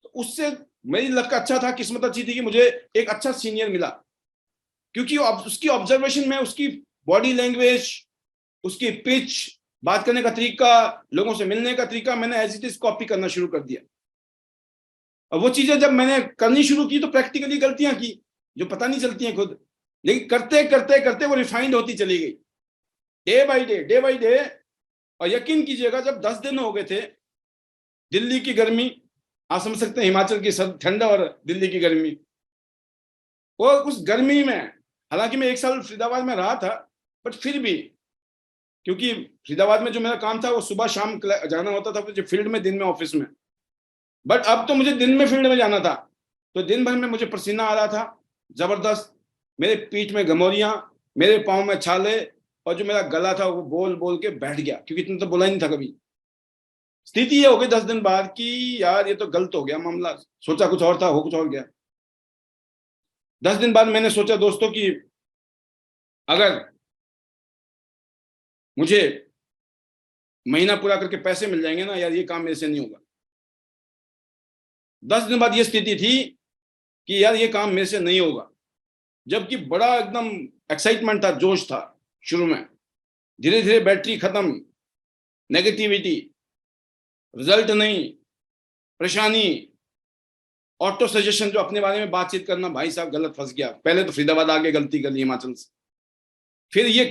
तो उससे मेरी लक का अच्छा था, किस्मत अच्छी थी कि मुझे एक अच्छा सीनियर मिला, क्योंकि उसकी ऑब्जर्वेशन में, उसकी बॉडी लैंग्वेज, उसकी पिच, बात करने का तरीका, लोगों से मिलने का तरीका, मैंने एज इट इज कॉपी करना शुरू कर दिया। और वो चीजें जब मैंने करनी शुरू की तो प्रैक्टिकली गलतियां की जो पता नहीं चलती हैं खुद, लेकिन करते करते करते वो रिफाइंड होती चली गई, day by day, day by day. और यकीन कीजिएगा, जब 10 दिन हो गए थे, दिल्ली की गर्मी, आप समझ सकते हैं हिमाचल की ठंडा और दिल्ली की गर्मी, वो उस गर्मी में, हालांकि मैं 1 साल फरीदाबाद में रहा था, बट फिर भी, क्योंकि फरीदाबाद में जो मेरा काम था वो सुबह शाम जाना होता था, मुझे फील्ड में, दिन में ऑफिस में। बट अब तो मुझे दिन में फील्ड में जाना था, तो दिन भर में मुझे पसीना आ रहा था जबरदस्त, मेरे पीठ में गमोरियां, मेरे पाँव में छाले, और जो मेरा गला था वो बोल बोल के बैठ गया, क्योंकि इतना तो बोला ही नहीं था कभी। स्थिति ये हो गई 10 दिन बाद कि यार ये तो गलत हो गया मामला, सोचा कुछ और था, हो कुछ और गया। 10 दिन बाद मैंने सोचा दोस्तों कि अगर मुझे महीना पूरा करके पैसे मिल जाएंगे ना यार, ये काम मेरे से नहीं होगा। 10 दिन बाद ये स्थिति थी कि यार ये काम मेरे से नहीं होगा, जबकि बड़ा एकदम एक्साइटमेंट था, जोश था शुरू में। धीरे धीरे बैटरी खत्म, नेगेटिविटी, रिजल्ट नहीं, परेशानी, ऑटो सजेशन, जो अपने बारे में बातचीत करना, भाई साहब गलत फंस गया, पहले तो फरीदाबाद आके गलती कर ली हिमाचल से, फिर ये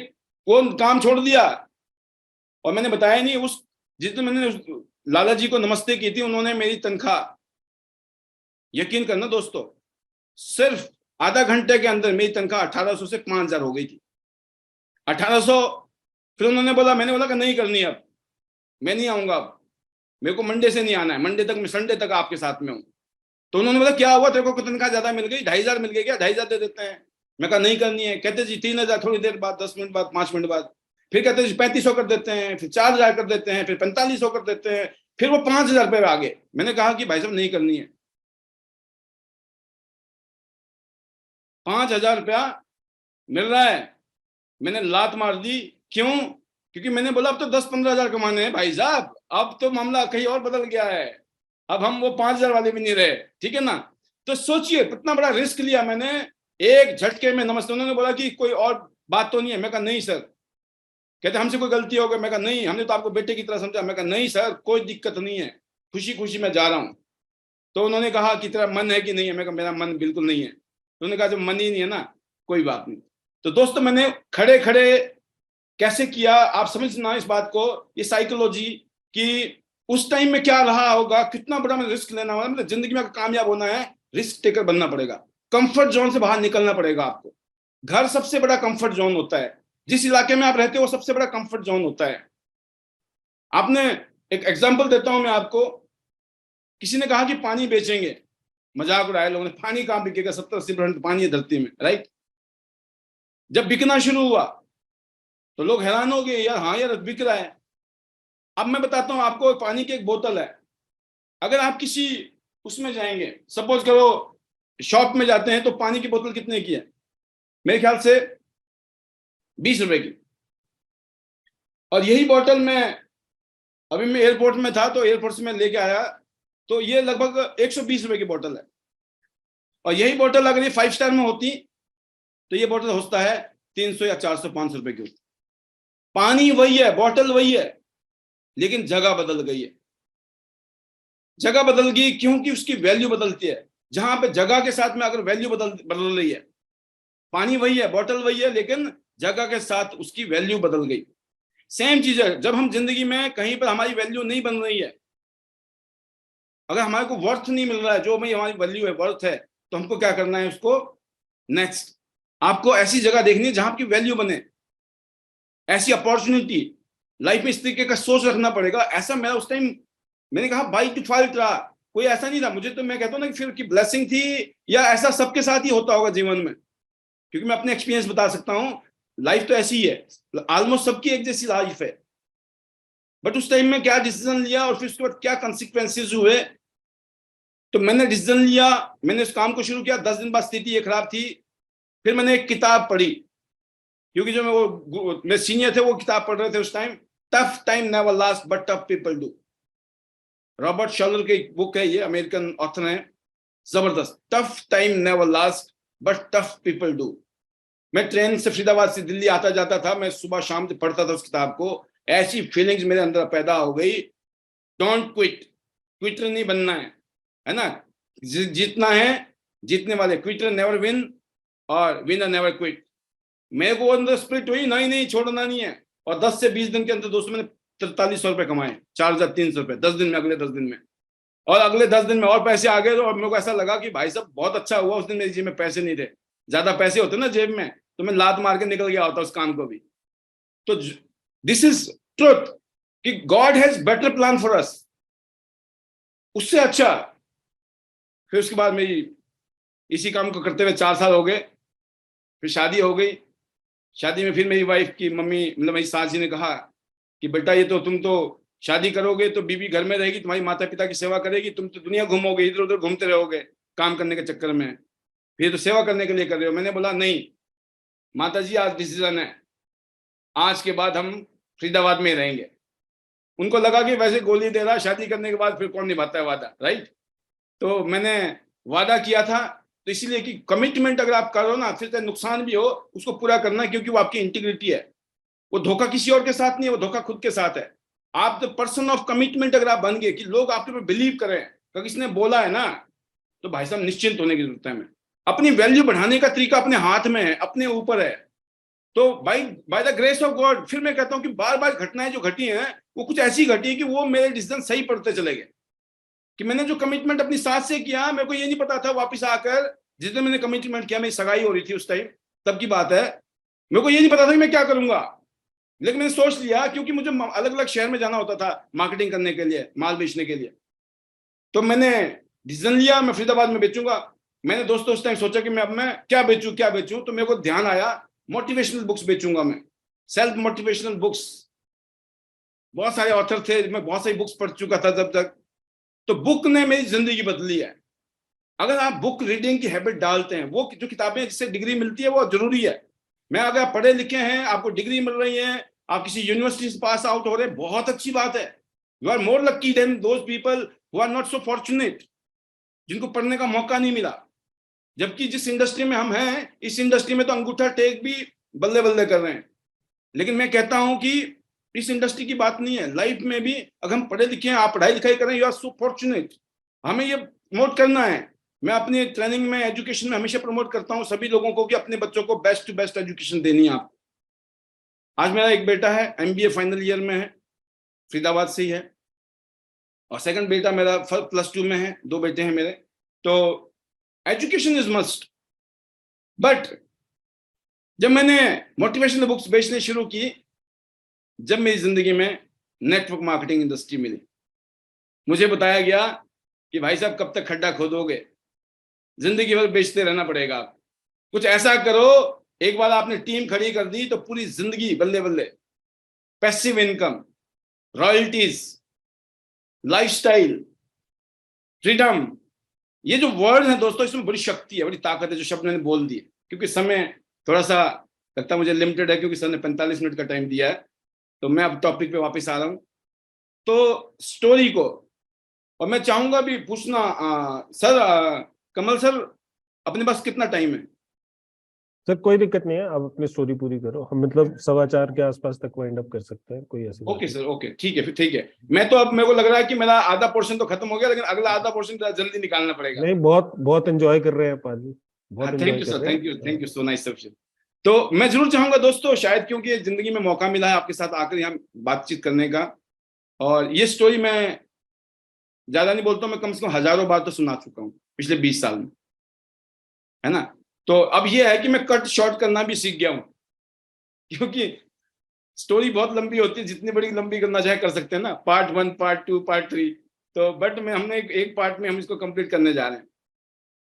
कौन काम छोड़ दिया। और मैंने बताया नहीं, उस जिस दिन मैंने लाला जी को नमस्ते की थी, उन्होंने मेरी तनख्वाह, यकीन करना दोस्तों, सिर्फ आधा घंटे के अंदर मेरी तनख्वाह 1800 से 5000 हो गई थी। 1800, फिर उन्होंने बोला, मैंने बोला कि नहीं करनी, अब मैं नहीं आऊंगा, अब मेरे को मंडे से नहीं आना है, मंडे तक, मैं संडे तक आपके साथ में हूँ। तो उन्होंने बोला क्या हुआ, तेरे को तनख्वाह ज्यादा मिल गई, 2500 मिल गई क्या, 2500 दे देते हैं। मैं कहा नहीं करनी है। कहते जी 3000, थोड़ी देर बाद, 10 मिनट बाद, 5 मिनट बाद, फिर कहते जी 3500 कर देते हैं, फिर 4000 कर देते हैं, फिर 4500 कर देते हैं, फिर वो 5000 रुपये आ गए। मैंने कहा कि भाई साहब नहीं करनी है। 5000 रुपया मिल रहा है, मैंने लात मार दी। क्यों? क्योंकि मैंने बोला अब तो 10-15 हजार कमाने हैं भाई साहब, अब तो मामला कहीं और बदल गया है, अब हम वो 5000 वाले भी नहीं रहे, ठीक है ना। तो सोचिए कितना बड़ा रिस्क लिया मैंने, एक झटके में नमस्ते। उन्होंने बोला कि कोई और बात तो नहीं है। मैं कहा नहीं सर। कहते हमसे कोई गलती हो गई। मैं कहा नहीं, हमने तो आपको बेटे की तरह समझा। मैं कहा नहीं सर, कोई दिक्कत नहीं है, खुशी खुशी मैं जा रहा हूँ। तो उन्होंने कहा कि तेरा मन है कि नहीं है। मैं कहा मेरा मन बिल्कुल नहीं है। तो उन्होंने कहा जब मन ही नहीं है ना, कोई बात नहीं। तो दोस्तों मैंने खड़े खड़े कैसे किया, आप समझना इस बात को, ये साइकोलॉजी कि उस टाइम में क्या रहा होगा, कितना बड़ा मैं रिस्क लेना होगा। मतलब जिंदगी में कामयाब होना है, रिस्क टेकर बनना पड़ेगा, कंफर्ट जोन से बाहर निकलना पड़ेगा आपको। घर सबसे बड़ा कंफर्ट जोन होता है, जिस इलाके में आप रहते हो वो सबसे बड़ा कंफर्ट जोन होता है। आपने, एक एग्जांपल देता हूं मैं आपको, किसी ने कहा कि पानी बेचेंगे, मजाक उड़ाया लोगों ने, पानी कहां बिकेगा, 70-80% पानी है धरती में, राइट। जब बिकना शुरू हुआ तो लोग हैरान हो गए, यार हाँ यार बिक रहा है। अब मैं बताता हूं आपको, पानी की एक बोतल है, अगर आप किसी उसमें जाएंगे, सपोज करो शॉप में जाते हैं, तो पानी की बोतल कितने की है? मेरे ख्याल से 20 रुपए की। और यही बोतल मैं एयरपोर्ट में था, तो एयरपोर्ट से मैं लेके आया, तो ये लगभग 120 रुपए की बोतल है। और यही बोतल अगर ये 5 स्टार में होती तो ये बोतल होता है 300 या 400-500 रुपए की। पानी वही है, बोतल वही है, लेकिन जगह बदल गई है। जगह बदल गई क्योंकि उसकी वैल्यू बदलती है। जहां पे जगह के साथ में अगर वैल्यू बदल रही है, पानी वही है, बोतल वही है, लेकिन जगह के साथ उसकी वैल्यू बदल गई। सेम चीज है, जब हम जिंदगी में कहीं पर हमारी वैल्यू नहीं बन रही है, अगर हमारे को वर्थ नहीं मिल रहा है, जो भाई हमारी वैल्यू है, वर्थ है, तो हमको क्या करना है उसको, नेक्स्ट आपको ऐसी जगह देखनी है जहां आपकी वैल्यू बने, ऐसी अपॉर्चुनिटी लाइफ में इस तरीके का सोच रखना पड़ेगा। ऐसा मेरा उस टाइम, मैंने कहा बाई डिफॉल्ट रहा, कोई ऐसा नहीं था मुझे, तो मैं कहता हूँ ना कि फिर की ब्लेसिंग थी, या ऐसा सबके साथ ही होता होगा जीवन में, क्योंकि मैं अपने एक्सपीरियंस बता सकता हूँ। लाइफ तो ऐसी ही है, ऑलमोस्ट सबकी एक जैसी लाइफ है, बट उस टाइम में क्या डिसीजन लिया और फिर उसके बाद क्या कंसिक्वेंसेस हुए, तो मैंने डिसीजन लिया, मैंने उस काम को शुरू किया। 10 दिन बाद स्थिति ये खराब थी। फिर मैंने एक किताब पढ़ी, क्योंकि जो मैं सीनियर थे वो किताब पढ़ रहे थे उस time, tough time never last but tough people do. Robert Schuller की बुक है ये, अमेरिकन ऑथर है, जबरदस्त। Tough time never last but tough people do. मैं ट्रेन से फरीदाबाद से दिल्ली आता जाता था, मैं सुबह शाम से पढ़ता था उस किताब को। ऐसी फीलिंग्स मेरे अंदर पैदा हो गई, डोंट क्विट, क्विटर नहीं बनना है ना। जीतना है, जीतने वाले, क्विटर नेवर विन और विनर नेवर क्विट। मेरे को अंदर स्प्रिट हुई, नहीं छोड़ना नहीं है। और 10 से 20 दिन के अंदर दोस्तों मैंने 4300 रुपए कमाए, 4300 रुपए 10 दिन में, अगले 10 दिन में। और अगले 10 दिन में और पैसे आ गए, और मेरे को ऐसा लगा कि भाई साहब बहुत अच्छा हुआ उस दिन मेरी जेब में पैसे नहीं थे। ज्यादा पैसे होते ना जेब में तो मैं लात मार के निकल गया होता उस काम को भी। तो दिस इज ट्रुथ कि God has better plan for us. उससे अच्छा फिर उसके बाद मेरी इसी काम को करते हुए 4 साल हो गए, फिर शादी हो गई। शादी में फिर मेरी वाइफ की मम्मी, मतलब मेरी सास जी ने कहा कि बेटा ये तो तुम तो शादी करोगे तो बीवी घर में रहेगी, तुम्हारी माता पिता की सेवा करेगी, तुम तो दुनिया घूमोगे, इधर उधर घूमते रहोगे काम करने के चक्कर में, फिर तो सेवा करने के लिए कर रहे हो। मैंने बोला नहीं माता जी, आज डिसीजन है, आज के बाद हम फरीदाबाद में रहेंगे। उनको लगा कि वैसे गोली दे रहा, शादी करने के बाद फिर कौन निभाता है वादा, राइट। तो मैंने वादा किया था, तो इसलिए कि कमिटमेंट अगर आप करो ना, फिर चाहे नुकसान भी हो उसको पूरा करना, क्योंकि वो आपकी इंटीग्रिटी है। वो धोखा किसी और के साथ नहीं है, वो धोखा खुद के साथ है। आप द पर्सन ऑफ कमिटमेंट अगर आप बन गए कि लोग आपके ऊपर बिलीव करें, क्योंकि इसने बोला है ना, तो भाई साहब निश्चिंत होने की जरूरत है। हमें अपनी वैल्यू बढ़ाने का तरीका अपने हाथ में है, अपने ऊपर है। तो bye the grace of God, फिर मैं कहता हूं कि बार बार घटनाएं जो घटी हैं वो कुछ ऐसी घटी है कि वो मेरे डिसीजन सही पड़ते चले गए। कि मैंने जो कमिटमेंट अपनी साथ से किया, मेरे को ये नहीं पता था वापस आकर, जिस दिन मैंने कमिटमेंट किया, मेरी सगाई हो रही थी उस टाइम, तब की बात है, मेरे को ये नहीं पता था कि मैं क्या करूंगा। लेकिन मैंने सोच लिया, क्योंकि मुझे अलग अलग शहर में जाना होता था मार्केटिंग करने के लिए, माल बेचने के लिए। तो मैंने डिसीजन लिया मैं फरीदाबाद में बेचूंगा। मैंने दोस्तों उस टाइम सोचा कि मैं अब मैं क्या बेचूं। तो मेरे को ध्यान आया मोटिवेशनल बुक्स बेचूंगा मैं, सेल्फ मोटिवेशनल बुक्स। बहुत सारे ऑथर थे, मैं बहुत सारी बुक्स पढ़ चुका था तब तक। तो बुक ने मेरी जिंदगी बदली है। अगर आप बुक रीडिंग की हैबिट डालते हैं, वो जो किताबें जिससे डिग्री मिलती है वो जरूरी है। मैं अगर आप पढ़े लिखे हैं, आपको डिग्री मिल रही है, आप किसी यूनिवर्सिटी से पास आउट हो रहे हैं, बहुत अच्छी बात है। You are more lucky than those people who are not so fortunate, जिनको पढ़ने का मौका नहीं मिला। जबकि जिस इंडस्ट्री में हम हैं, इस इंडस्ट्री में तो अंगूठा टेक भी बल्ले बल्ले कर रहे हैं। लेकिन मैं कहता हूं कि इस इंडस्ट्री की बात नहीं है, लाइफ में भी अगर हम पढ़े लिखे हैं, आप पढ़ाई लिखाई कर रहे हैं, यू आर सो फॉर्चुनेट। हमें ये प्रमोट करना है। मैं अपनी ट्रेनिंग में, एजुकेशन में हमेशा प्रमोट करता हूं सभी लोगों को कि अपने बच्चों को बेस्ट टू बेस्ट एजुकेशन देनी है आपको। आज मेरा एक बेटा है, MBA फाइनल ईयर में है, फरीदाबाद से ही है। और सेकंड बेटा मेरा +2 में है। 2 बेटे हैं मेरे। तो एजुकेशन इज मस्ट। बट जब मैंने मोटिवेशनल बुक्स बेचने शुरू की, जब मेरी जिंदगी में नेटवर्क मार्केटिंग इंडस्ट्री मिली, मुझे बताया गया कि भाई साहब कब तक खड्डा खोदोगे, जिंदगी भर बेचते रहना पड़ेगा। आप कुछ ऐसा करो, एक बार आपने टीम खड़ी कर दी तो पूरी जिंदगी बल्ले बल्ले। Passive income, royalties, lifestyle, freedom, ये जो वर्ड है दोस्तों, इसमें बड़ी शक्ति है, बड़ी ताकत है जो शब्द मैंने बोल दी। क्योंकि समय थोड़ा सा लगता मुझे लिमिटेड है, क्योंकि सर ने 45 मिनट का टाइम दिया है। तो मैं अब टॉपिक पे वापस आ रहा हूं, तो स्टोरी को। और मैं चाहूंगा भी पूछना, सर कमल सर, अपने पास कितना टाइम है? सर कोई दिक्कत नहीं है, आप अपनी स्टोरी पूरी करो, हम मतलब 4:15 के आसपास तक वाइंड अप कर सकते हैं, कोई ऐसी ओके सर, ओके ठीक है, फिर ठीक है। मैं तो अब मेरे को लग रहा है कि मेरा आधा पोर्शन तो खत्म हो गया, लेकिन अगला आधा पोर्शन जल्दी निकालना पड़ेगा। नहीं, बहुत बहुत एंजॉय कर रहे हैं पाजी, बहुत thank you sir, thank you so nice sir. तो मैं जरूर चाहूंगा दोस्तों, शायद क्योंकि जिंदगी में मौका मिला है आपके साथ आकर यहाँ बातचीत करने का, और ये स्टोरी मैं ज्यादा नहीं बोलता हूँ, मैं कम से कम हजारों बार तो सुना चुका हूँ पिछले 20 साल में, है ना। तो अब ये है कि मैं कट शॉर्ट करना भी सीख गया हूँ, क्योंकि स्टोरी बहुत लंबी होती है, जितनी बड़ी लंबी करना चाहे कर सकते हैं ना, पार्ट 1, पार्ट 2, पार्ट 3। तो बट में हमने एक पार्ट में हम इसको कंप्लीट करने जा रहे हैं।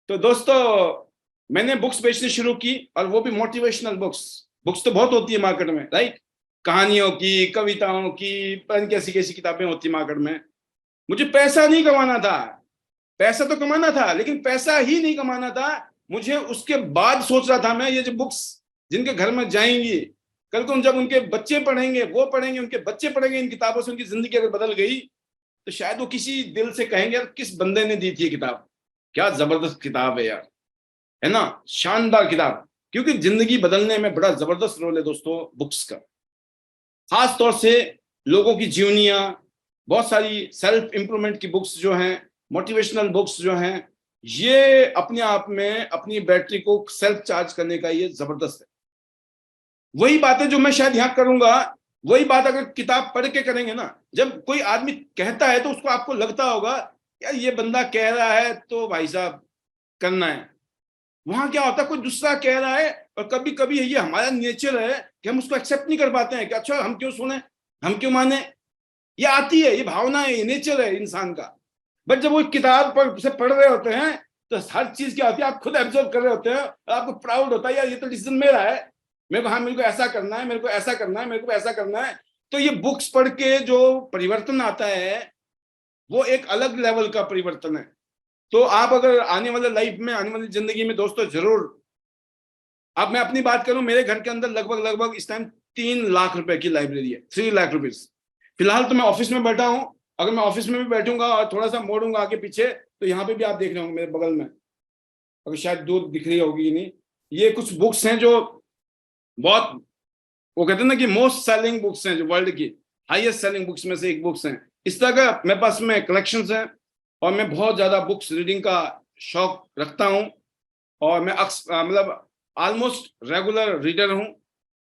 तो दोस्तों, मैंने बुक्स बेचनी शुरू की, और वो भी मोटिवेशनल बुक्स। बुक्स तो बहुत होती है मार्केट में, राइट। कहानियों की, कविताओं की, पता कैसी कैसी किताबें होती मार्केट में। मुझे पैसा नहीं कमाना था, पैसा तो कमाना था लेकिन पैसा ही नहीं कमाना था। मुझे उसके बाद सोच रहा था मैं, ये जो बुक्स जिनके घर में जाएंगी, कल को जब उनके बच्चे पढ़ेंगे, वो पढ़ेंगे, उनके बच्चे पढ़ेंगे, इन किताबों से उनकी जिंदगी अगर बदल गई तो शायद वो किसी दिल से कहेंगे यार किस बंदे ने दी थी ये किताब, क्या जबरदस्त किताब है यार, है ना, शानदार किताब। क्योंकि जिंदगी बदलने में बड़ा जबरदस्त रोल है दोस्तों बुक्स का। खास तौर से लोगों की जीवनियां, बहुत सारी सेल्फ इंप्रूवमेंट की बुक्स जो हैं, मोटिवेशनल बुक्स जो हैं, ये अपने आप में अपनी बैटरी को सेल्फ चार्ज करने का ये जबरदस्त है। वही बातें जो मैं शायद यहाँ करूंगा, वही बात अगर किताब पढ़ के करेंगे ना, जब कोई आदमी कहता है तो उसको आपको लगता होगा यार ये बंदा कह रहा है तो भाई साहब करना है। वहां क्या होता है, कोई दूसरा कह रहा है और कभी कभी ये हमारा नेचर है कि हम उसको एक्सेप्ट नहीं कर पाते हैं कि अच्छा हम क्यों सुने, हम क्यों माने। ये आती है, ये भावना है, ये नेचर है इंसान का। बट जब वो किताब से पढ़ रहे होते हैं तो हर चीज क्या होती है, आप खुद एब्जॉर्व कर रहे होते हैं और आपको प्राउड होता है यार ये तो डिसीजन मेरा है, मेरे को, हाँ मेरे को ऐसा करना है, मेरे को ऐसा करना है, मेरे को ऐसा करना है। तो ये बुक्स पढ़ के जो परिवर्तन आता है वो एक अलग लेवल का परिवर्तन है। तो आप अगर आने वाले लाइफ में, आने वाली जिंदगी में दोस्तों जरूर, अब मैं अपनी बात करूं, मेरे घर के अंदर लगभग इस टाइम 3 लाख रुपए की लाइब्रेरी है, 3 लाख रुपीज। फिलहाल तो मैं ऑफिस में बैठा हूं, अगर मैं ऑफिस में भी बैठूंगा और थोड़ा सा मोड़ूंगा आगे पीछे तो यहाँ पे भी आप देख रहे होंगे मेरे बगल में, अगर शायद दूर दिख रही होगी नहीं, ये कुछ बुक्स हैं जो बहुत, वो कहते हैं ना कि मोस्ट सेलिंग बुक्स हैं, जो वर्ल्ड की हाईएस्ट सेलिंग बुक्स में से एक बुक्स हैं। इस तरह का मेरे पास में कलेक्शंस हैं और मैं बहुत ज्यादा बुक्स रीडिंग का शौक रखता हूं और मैं मतलब ऑलमोस्ट रेगुलर रीडर हूं।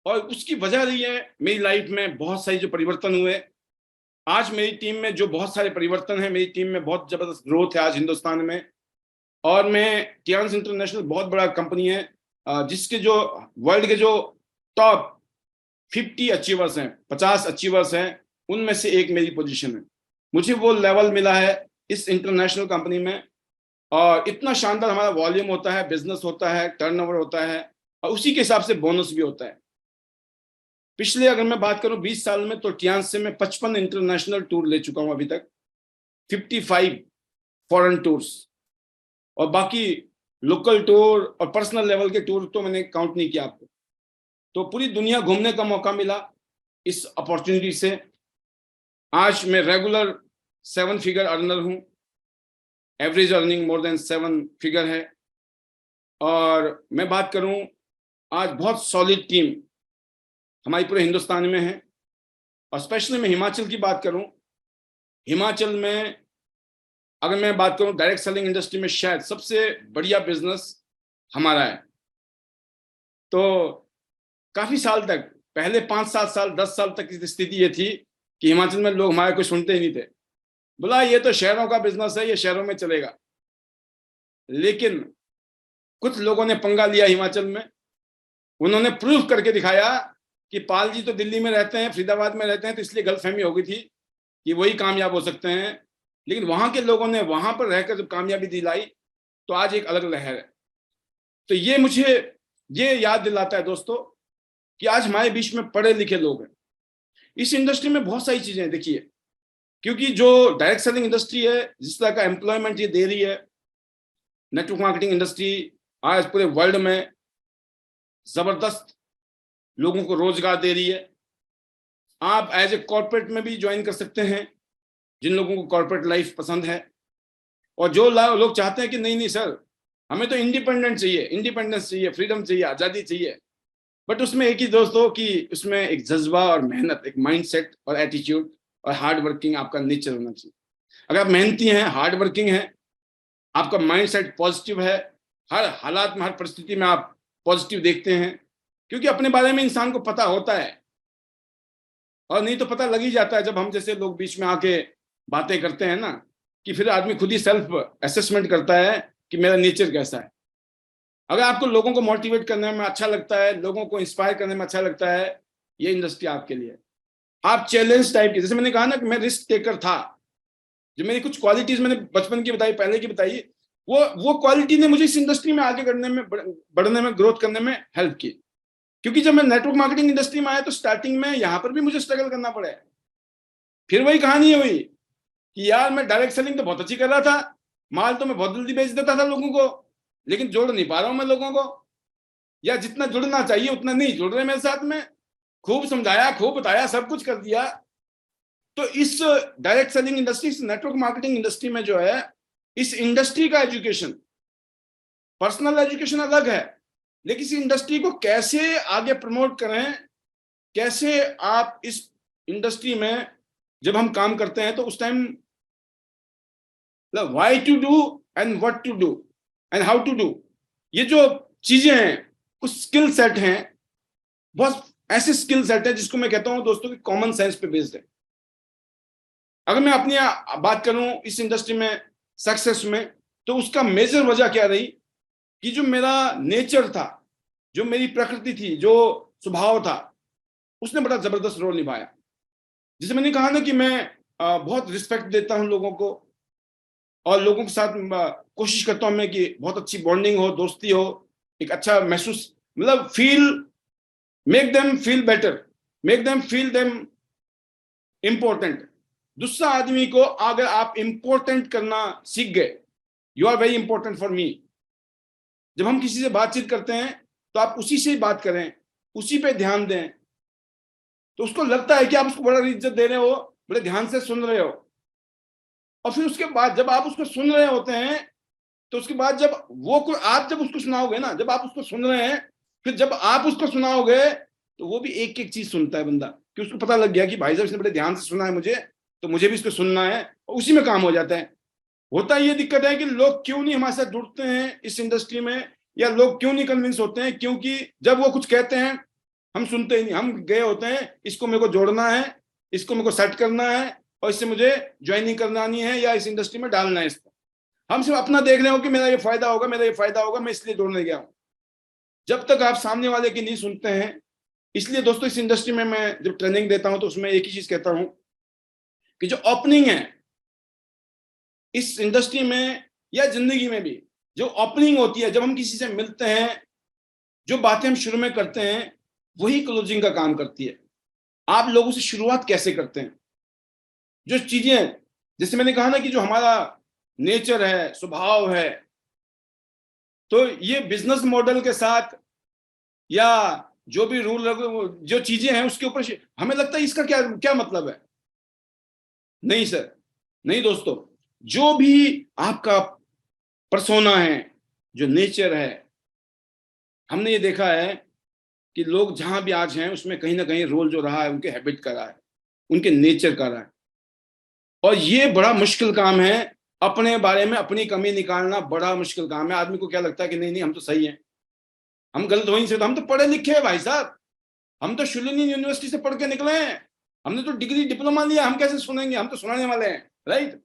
और उसकी वजह रही है मेरी लाइफ में बहुत सारी जो परिवर्तन हुए। आज मेरी टीम में जो बहुत सारे परिवर्तन हैं, मेरी टीम में बहुत जबरदस्त ग्रोथ है आज हिंदुस्तान में। और मैं टियांस इंटरनेशनल बहुत बड़ा कंपनी है जिसके जो वर्ल्ड के जो टॉप 50 अचीवर्स हैं, 50 अचीवर्स हैं, उनमें से एक मेरी पोजीशन है। मुझे वो लेवल मिला है इस इंटरनेशनल कंपनी में और इतना शानदार हमारा वॉल्यूम होता है, बिजनेस होता है, टर्नओवर होता है और उसी के हिसाब से बोनस भी होता है। पिछले अगर मैं बात करूं 20 साल में तो टियांस से मैं 55 इंटरनेशनल टूर ले चुका हूं अभी तक, 55 फॉरेन टूर्स और बाकी लोकल टूर और पर्सनल लेवल के टूर तो मैंने काउंट नहीं किया आपको। तो पूरी दुनिया घूमने का मौका मिला इस अपॉर्चुनिटी से। आज मैं रेगुलर 7 फिगर अर्नर हूं, average earning more than 7 figure है। और मैं बात करूं, आज बहुत सॉलिड टीम हमारी पूरे हिंदुस्तान में है और स्पेशली मैं हिमाचल की बात करूं, हिमाचल में अगर मैं बात करूं डायरेक्ट सेलिंग इंडस्ट्री में शायद सबसे बढ़िया बिजनेस हमारा है। तो काफी साल तक, पहले 5-7 साल 10 साल तक की स्थिति ये थी कि हिमाचल में लोग हमारे कोई सुनते ही नहीं थे, बोला ये तो शहरों का बिजनेस है, ये शहरों में चलेगा। लेकिन कुछ लोगों ने पंगा लिया हिमाचल में, उन्होंने प्रूफ करके दिखाया कि पाल जी तो दिल्ली में रहते हैं, फरीदाबाद में रहते हैं, तो इसलिए गलतफहमी हो गई थी कि वही कामयाब हो सकते हैं। लेकिन वहां के लोगों ने वहां पर रहकर जब कामयाबी दिलाई तो आज एक अलग लहर है। तो ये मुझे ये याद दिलाता है दोस्तों कि आज हमारे बीच में पढ़े लिखे लोग हैं। इस इंडस्ट्री में बहुत सारी चीजें देखिए, क्योंकि जो डायरेक्ट सेलिंग इंडस्ट्री है, जिस तरह का एम्प्लॉयमेंट ये दे रही है, नेटवर्क मार्केटिंग इंडस्ट्री आज पूरे वर्ल्ड में जबरदस्त लोगों को रोजगार दे रही है। आप एज ए कॉर्पोरेट में भी ज्वाइन कर सकते हैं, जिन लोगों को कॉर्पोरेट लाइफ पसंद है। और जो लोग चाहते हैं कि नहीं नहीं सर हमें तो इंडिपेंडेंट चाहिए, इंडिपेंडेंस चाहिए, फ्रीडम चाहिए, आज़ादी चाहिए, बट उसमें एक ही दोस्तों कि उसमें एक जज्बा और मेहनत, एक माइंडसेट और एटीट्यूड और हार्ड वर्किंग आपका नेचर होना चाहिए। अगर आप मेहनती हैं, हार्ड वर्किंग हैं, आपका माइंडसेट पॉजिटिव है, हर हालात में, हर परिस्थिति में आप पॉजिटिव देखते हैं, क्योंकि अपने बारे में इंसान को पता होता है। और नहीं तो पता लग ही जाता है जब हम जैसे लोग बीच में आके बातें करते हैं ना, कि फिर आदमी खुद ही सेल्फ असेसमेंट करता है कि मेरा नेचर कैसा है। अगर आपको लोगों को मोटिवेट करने में अच्छा लगता है, लोगों को इंस्पायर करने में अच्छा लगता है, ये इंडस्ट्री आपके लिए। आप चैलेंज टाइप की, जैसे मैंने कहा ना कि मैं रिस्क टेकर था, जो मेरी कुछ क्वालिटीज मैंने बचपन की बताई, पहले की बताई, वो क्वालिटी ने मुझे इस इंडस्ट्री में आगे करने में, बढ़ने में, ग्रोथ करने में हेल्प की। क्योंकि जब मैं नेटवर्क मार्केटिंग इंडस्ट्री में आया तो स्टार्टिंग में यहां पर भी मुझे स्ट्रगल करना पड़ा है। फिर वही कहानी है हुई कि यार मैं डायरेक्ट सेलिंग तो बहुत अच्छी कर रहा था, माल तो मैं बहुत जल्दी बेच देता था लोगों को, लेकिन जोड़ नहीं पा रहा हूं मैं लोगों को, या जितना जुड़ना चाहिए उतना नहीं जुड़ रहे मेरे साथ में। खूब समझाया, खूब बताया, सब कुछ कर दिया। तो इस डायरेक्ट सेलिंग इंडस्ट्री, इस नेटवर्क मार्केटिंग इंडस्ट्री में जो है, इस इंडस्ट्री का एजुकेशन, पर्सनल एजुकेशन अलग है, लेकिन इस इंडस्ट्री को कैसे आगे प्रमोट करें, कैसे आप इस इंडस्ट्री में जब हम काम करते हैं तो उस time why to do and what to do and how to do, ये जो चीजें हैं, कुछ स्किल सेट हैं, बहुत ऐसे स्किल सेट है जिसको मैं कहता हूं दोस्तों कि कॉमन सेंस पे बेस्ड है। अगर मैं अपनी बात करूं इस इंडस्ट्री में सक्सेस में, तो उसका मेजर वजह क्या रही कि जो मेरा नेचर था, जो मेरी प्रकृति थी, जो स्वभाव था, उसने बड़ा जबरदस्त रोल निभाया। जैसे मैंने कहा ना कि मैं बहुत रिस्पेक्ट देता हूं लोगों को, और लोगों के साथ कोशिश करता हूं मैं कि बहुत अच्छी बॉन्डिंग हो, दोस्ती हो, एक अच्छा महसूस, मतलब make them feel better, make them feel them important. दूसरा आदमी को अगर आप इंपॉर्टेंट करना सीख गए, you are very important for me. जब हम किसी से बातचीत करते हैं तो आप उसी से बात करें, उसी पे ध्यान दें, तो उसको लगता है कि आप उसको बड़ा इज्जत दे रहे हो, बड़े ध्यान से सुन रहे हो। और फिर उसके बाद जब आप उसको सुन रहे होते हैं, तो उसके बाद जब आप जब उसको सुनाओगे ना, जब आप उसको सुन रहे हैं, फिर जब आप उसको सुनाओगे तो वो भी एक एक चीज सुनता है बंदा, कि उसको पता लग गया कि भाई साहब इसने बड़े ध्यान से सुना है मुझे, तो मुझे भी इसको सुनना है, और उसी में काम हो जाता है। होता ये दिक्कत है कि लोग क्यों नहीं हमारे साथ जुड़ते हैं इस इंडस्ट्री में, या लोग क्यों नहीं कन्विंस होते हैं, क्योंकि जब वो कुछ कहते हैं हम सुनते ही नहीं। हम गए होते हैं, इसको मेरे को जोड़ना है, इसको मेरे को सेट करना है, और इससे मुझे ज्वाइनिंग करवानी है या इस इंडस्ट्री में डालना है इसको। हम सिर्फ अपना देख रहे हो कि मेरा ये फायदा होगा, मेरा ये फायदा होगा, मैं इसलिए जोड़ने गया हूं। जब तक आप सामने वाले की नहीं सुनते हैं, इसलिए दोस्तों इस इंडस्ट्री में मैं जब ट्रेनिंग देता हूं तो उसमें एक ही चीज कहता हूं कि जो ओपनिंग है इस इंडस्ट्री में या जिंदगी में भी, जो ओपनिंग होती है, जब हम किसी से मिलते हैं, जो बातें हम शुरू में करते हैं, वही क्लोजिंग का काम करती है। आप लोगों से शुरुआत कैसे करते हैं, जो चीजें, जैसे मैंने कहा ना कि जो हमारा नेचर है, स्वभाव है, तो ये बिजनेस मॉडल के साथ या जो भी रूल, जो चीजें हैं उसके ऊपर हमें लगता है इसका क्या क्या मतलब है। नहीं सर, नहीं दोस्तों, जो भी आपका पर्सोना है, जो नेचर है, हमने ये देखा है कि लोग जहां भी आज हैं उसमें कहीं ना कहीं रोल जो रहा है उनके हैबिट का रहा है, उनके नेचर का रहा है। और ये बड़ा मुश्किल काम है, अपने बारे में अपनी कमी निकालना बड़ा मुश्किल काम है। आदमी को क्या लगता है कि नहीं नहीं हम तो सही हैं, हम गलत हो ही नहीं सकते, हम तो पढ़े लिखे हैं भाई साहब, हम तो शुलिनी यूनिवर्सिटी से पढ़ के निकले हैं, हमने तो डिग्री डिप्लोमा लिया, हम कैसे सुनेंगे, हम तो सुनाने वाले हैं, राइट।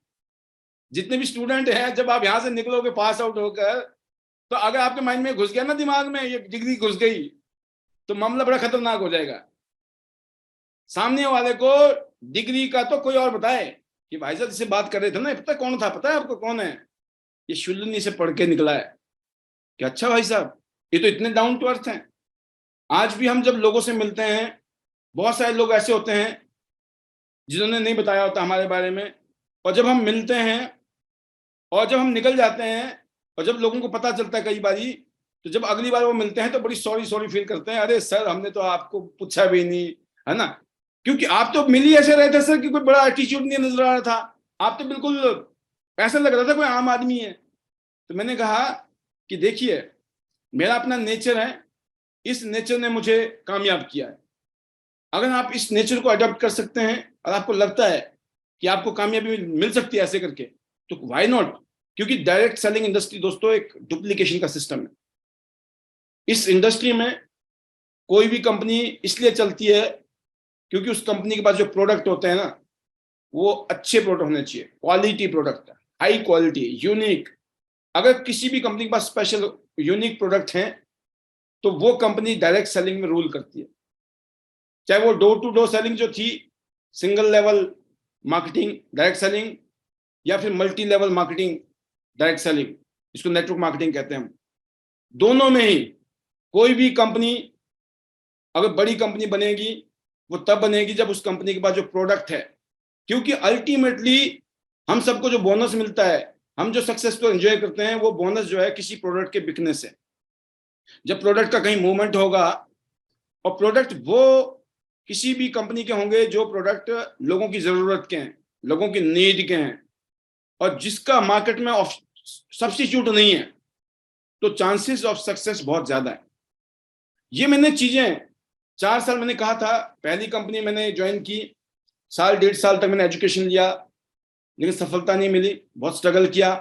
जितने भी स्टूडेंट हैं, जब आप यहाँ से निकलोगे पास आउट होकर, तो अगर आपके माइंड में घुस गया ना, दिमाग में ये डिग्री घुस गई, तो मामला बड़ा खतरनाक हो जाएगा। सामने वाले को डिग्री का तो कोई और बताए कि भाई साहब जिससे बात कर रहे थे ना, पता कौन था, पता है आपको कौन है, ये शुलिनी से पढ़ के निकला है। कि अच्छा भाई साहब, ये तो इतने डाउन टू अर्थ हैं। आज भी हम जब लोगों से मिलते हैं, बहुत सारे लोग ऐसे होते हैं जिन्होंने नहीं बताया होता हमारे बारे में, और जब हम मिलते हैं और जब हम निकल जाते हैं, और जब लोगों को पता चलता है कई बारी, तो जब अगली बार वो मिलते हैं तो बड़ी सॉरी सॉरी फील करते हैं, अरे सर हमने तो आपको पूछा भी नहीं, है ना, क्योंकि आप तो मिल ही ऐसे रहे थे सर कि कोई बड़ा एटीट्यूड नहीं नजर आ रहा था, आप तो बिल्कुल ऐसा लग रहा था कोई आम आदमी है। तो मैंने कहा कि देखिए, मेरा अपना नेचर है, इस नेचर ने मुझे कामयाब किया है। अगर आप इस नेचर को अडॉप्ट कर सकते हैं और आपको लगता है कि आपको कामयाबी मिल सकती है ऐसे करके, तो व्हाई नॉट। क्योंकि डायरेक्ट सेलिंग इंडस्ट्री दोस्तों एक डुप्लीकेशन का सिस्टम है। इस इंडस्ट्री में कोई भी कंपनी इसलिए चलती है क्योंकि उस कंपनी के पास जो प्रोडक्ट होते हैं ना, वो अच्छे प्रोडक्ट होने चाहिए, quality product, high quality, unique. अगर किसी भी कंपनी के पास स्पेशल यूनिक प्रोडक्ट हैं, तो वो कंपनी डायरेक्ट सेलिंग में रूल करती है। चाहे वो डोर टू डोर सेलिंग जो थी, single level marketing direct selling, या फिर multi level marketing direct selling, इसको नेटवर्क मार्केटिंग कहते हैं हम। दोनों में ही कोई भी कंपनी अगर बड़ी कंपनी बनेगी वो तब बनेगी जब उस कंपनी के पास जो प्रोडक्ट है, क्योंकि अल्टीमेटली हम सबको जो बोनस मिलता है, हम जो सक्सेस को एंजॉय करते हैं, वो बोनस जो है किसी प्रोडक्ट के बिकने से। जब प्रोडक्ट का कहीं मूवमेंट होगा, और प्रोडक्ट वो किसी भी कंपनी के होंगे जो प्रोडक्ट लोगों की जरूरत के हैं, लोगों की नीड के हैं, और जिसका मार्केट में सब्स्टिट्यूट नहीं है, तो चांसेस ऑफ सक्सेस बहुत ज्यादा है। ये मैंने चीजें 4 साल मैंने कहा था, पहली कंपनी मैंने ज्वाइन की, 1.5 साल तक मैंने एजुकेशन लिया, लेकिन सफलता नहीं मिली, बहुत स्ट्रगल किया,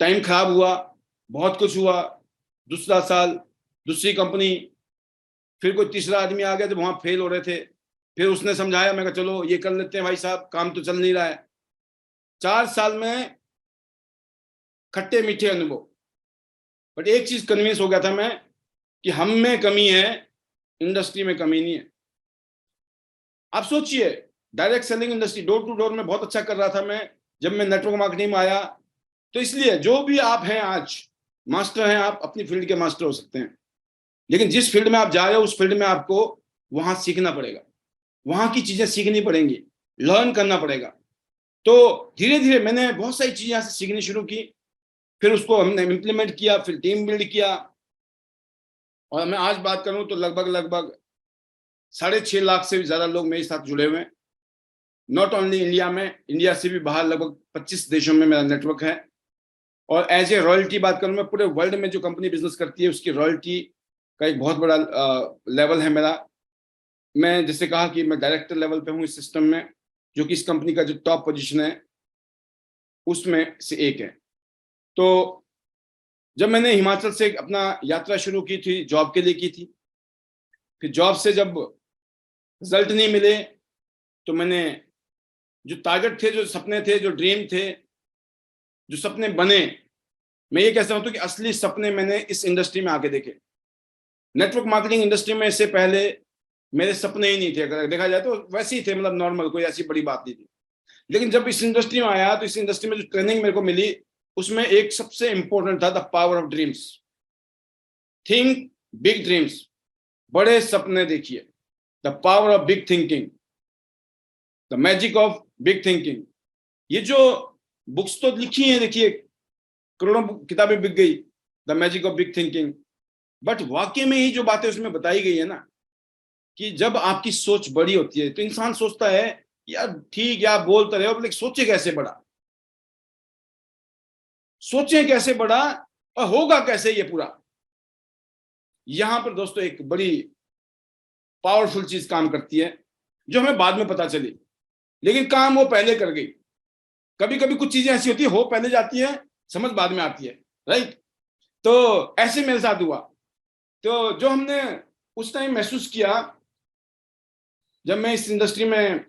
टाइम खराब हुआ, बहुत कुछ हुआ। दूसरा साल दूसरी कंपनी, फिर कोई तीसरा आदमी आ गया जब वहां फेल हो रहे थे, फिर उसने समझाया, मैं कहा चलो ये कर लेते हैं भाई साहब, काम तो चल नहीं रहा है। 4 साल में खट्टे मीठे अनुभव, बट एक चीज कन्विंस हो गया था मैं कि हम में कमी है, इंडस्ट्री में कमी नहीं है। आप सोचिए, direct selling industry, door to door में बहुत अच्छा कर रहा था मैं जब मैं नेटवर्क मार्केटिंग में आया। तो इसलिए जो भी आप हैं आज मास्टर हैं, आप अपनी फील्ड के मास्टर हो सकते हैं, लेकिन जिस फील्ड में आप जा रहे हो उस फील्ड में आपको वहां सीखना पड़ेगा, वहां की चीजें सीखनी पड़ेंगी, लर्न करना पड़ेगा। तो धीरे धीरे मैंने बहुत सारी चीजें यहाँ से सीखनी शुरू की, फिर उसको हमने इम्प्लीमेंट किया, फिर टीम बिल्ड किया, और मैं आज बात करूं तो लगभग 6.5 लाख से भी ज्यादा लोग मेरे साथ जुड़े हुए हैं। नॉट ओनली इंडिया में, इंडिया से भी बाहर लगभग 25 देशों में मेरा नेटवर्क है। और एज ए रॉयल्टी बात करूं, मैं पूरे वर्ल्ड में जो कंपनी बिजनेस करती है उसकी रॉयल्टी का एक बहुत बड़ा लेवल है मेरा। मैं जैसे कहा कि मैं डायरेक्टर लेवल पे हूँ इस सिस्टम में, जो कि इस कंपनी का जो टॉप पोजीशन है उसमें से एक है। तो जब मैंने हिमाचल से अपना यात्रा शुरू की थी, जॉब के लिए की थी, फिर जॉब से जब रिजल्ट नहीं मिले, तो मैंने जो टारगेट थे, जो सपने थे, जो ड्रीम थे, जो सपने बने, मैं ये कह सकता हूँ कि असली सपने मैंने इस इंडस्ट्री में आके देखे। नेटवर्क मार्केटिंग इंडस्ट्री में इससे पहले मेरे सपने ही नहीं थे, अगर देखा जाए तो वैसे ही थे, मतलब नॉर्मल, कोई ऐसी बड़ी बात नहीं थी। लेकिन जब इस इंडस्ट्री में आया तो इस इंडस्ट्री में जो ट्रेनिंग मेरे को मिली, उसमें एक सबसे इंपॉर्टेंट था the power of dreams. Think big dreams, बड़े सपने देखिए, the power of big thinking, the magic of big thinking. ये जो बुक्स तो लिखी हैं, देखिए करोड़ों किताबें बिक गई, the magic of big thinking, but वाकई में ही जो बातें उसमें बताई गई है ना, कि जब आपकी सोच बड़ी होती है तो इंसान सोचता है यार ठीक है आप बोलते रहे हो, लेकिन सोचे कैसे बड़ा, सोचें कैसे बड़ा, और होगा कैसे ये पूरा। यहां पर दोस्तों एक बड़ी पावरफुल चीज काम करती है, जो हमें बाद में पता चली, लेकिन काम वो पहले कर गई। कभी कभी कुछ चीजें ऐसी होती है, हो पहले जाती है, समझ बाद में आती है, राइट। तो ऐसे मेरे साथ हुआ। तो जो हमने उस टाइम महसूस किया जब मैं इस इंडस्ट्री में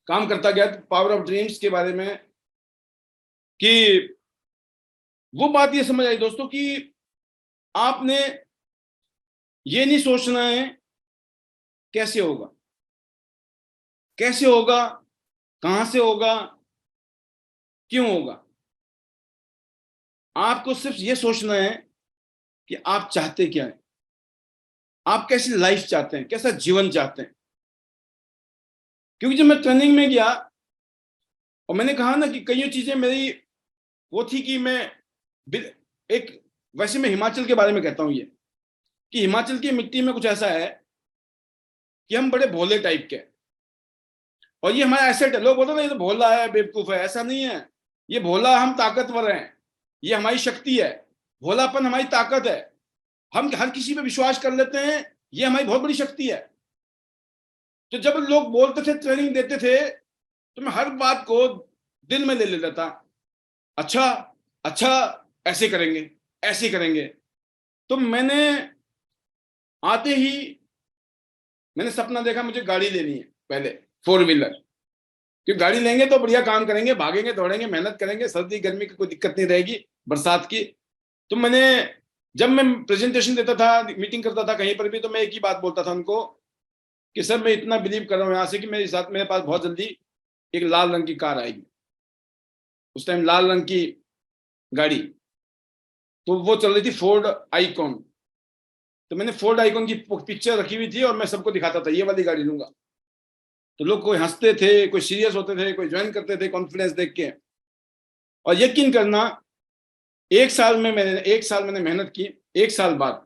काम करता गया, तो पावर ऑफ ड्रीम्स के बारे में, कि वो बात ये समझ आई दोस्तों कि आपने ये नहीं सोचना है कैसे होगा, कैसे होगा, कहां से होगा, क्यों होगा। आपको सिर्फ ये सोचना है कि आप चाहते क्या है, आप कैसी लाइफ चाहते हैं, कैसा जीवन चाहते हैं। क्योंकि जब मैं ट्रेनिंग में गया, और मैंने कहा ना कि कई चीजें मेरी वो थी कि मैं एक, वैसे मैं हिमाचल के बारे में कहता हूं ये, कि हिमाचल की मिट्टी में कुछ ऐसा है कि हम बड़े भोले टाइप के, और ये हमारा एसेट है। लोग बोलते हैं ये तो भोला है, बेवकूफ है, ऐसा नहीं है। ये भोला, हम ताकतवर हैं, ये हमारी शक्ति है, भोलापन हमारी ताकत है, हम हर किसी पे विश्वास कर लेते हैं, ये हमारी बहुत बड़ी शक्ति है। तो जब लोग बोलते थे, ट्रेनिंग देते थे, तो मैं हर बात को दिल में ले लेता था। अच्छा अच्छा, ऐसे करेंगे, ऐसे करेंगे। तो मैंने आते ही मैंने सपना देखा, मुझे गाड़ी लेनी है पहले, 4 व्हीलर, क्योंकि गाड़ी लेंगे तो बढ़िया काम करेंगे, भागेंगे दौड़ेंगे, मेहनत करेंगे, सर्दी गर्मी की कोई दिक्कत नहीं रहेगी, बरसात की। तो मैंने, जब मैं प्रेजेंटेशन देता था, मीटिंग करता था कहीं पर भी, तो मैं एक ही बात बोलता था उनको कि सर मैं इतना बिलीव कर रहा हूँ यहाँ से कि मेरे साथ, मेरे पास बहुत जल्दी एक लाल रंग की कार आएगी। उस टाइम लाल रंग की गाड़ी, तो वो चल रही थी फोर्ड आइकॉन, तो मैंने फोर्ड आइकॉन की पिक्चर रखी हुई थी और मैं सबको दिखाता था ये वाली गाड़ी लूंगा। तो लोग कोई हंसते थे, कोई सीरियस होते थे, कोई ज्वाइन करते थे कॉन्फिडेंस देख के। और यकीन करना, एक साल मैंने मेहनत की। एक साल बाद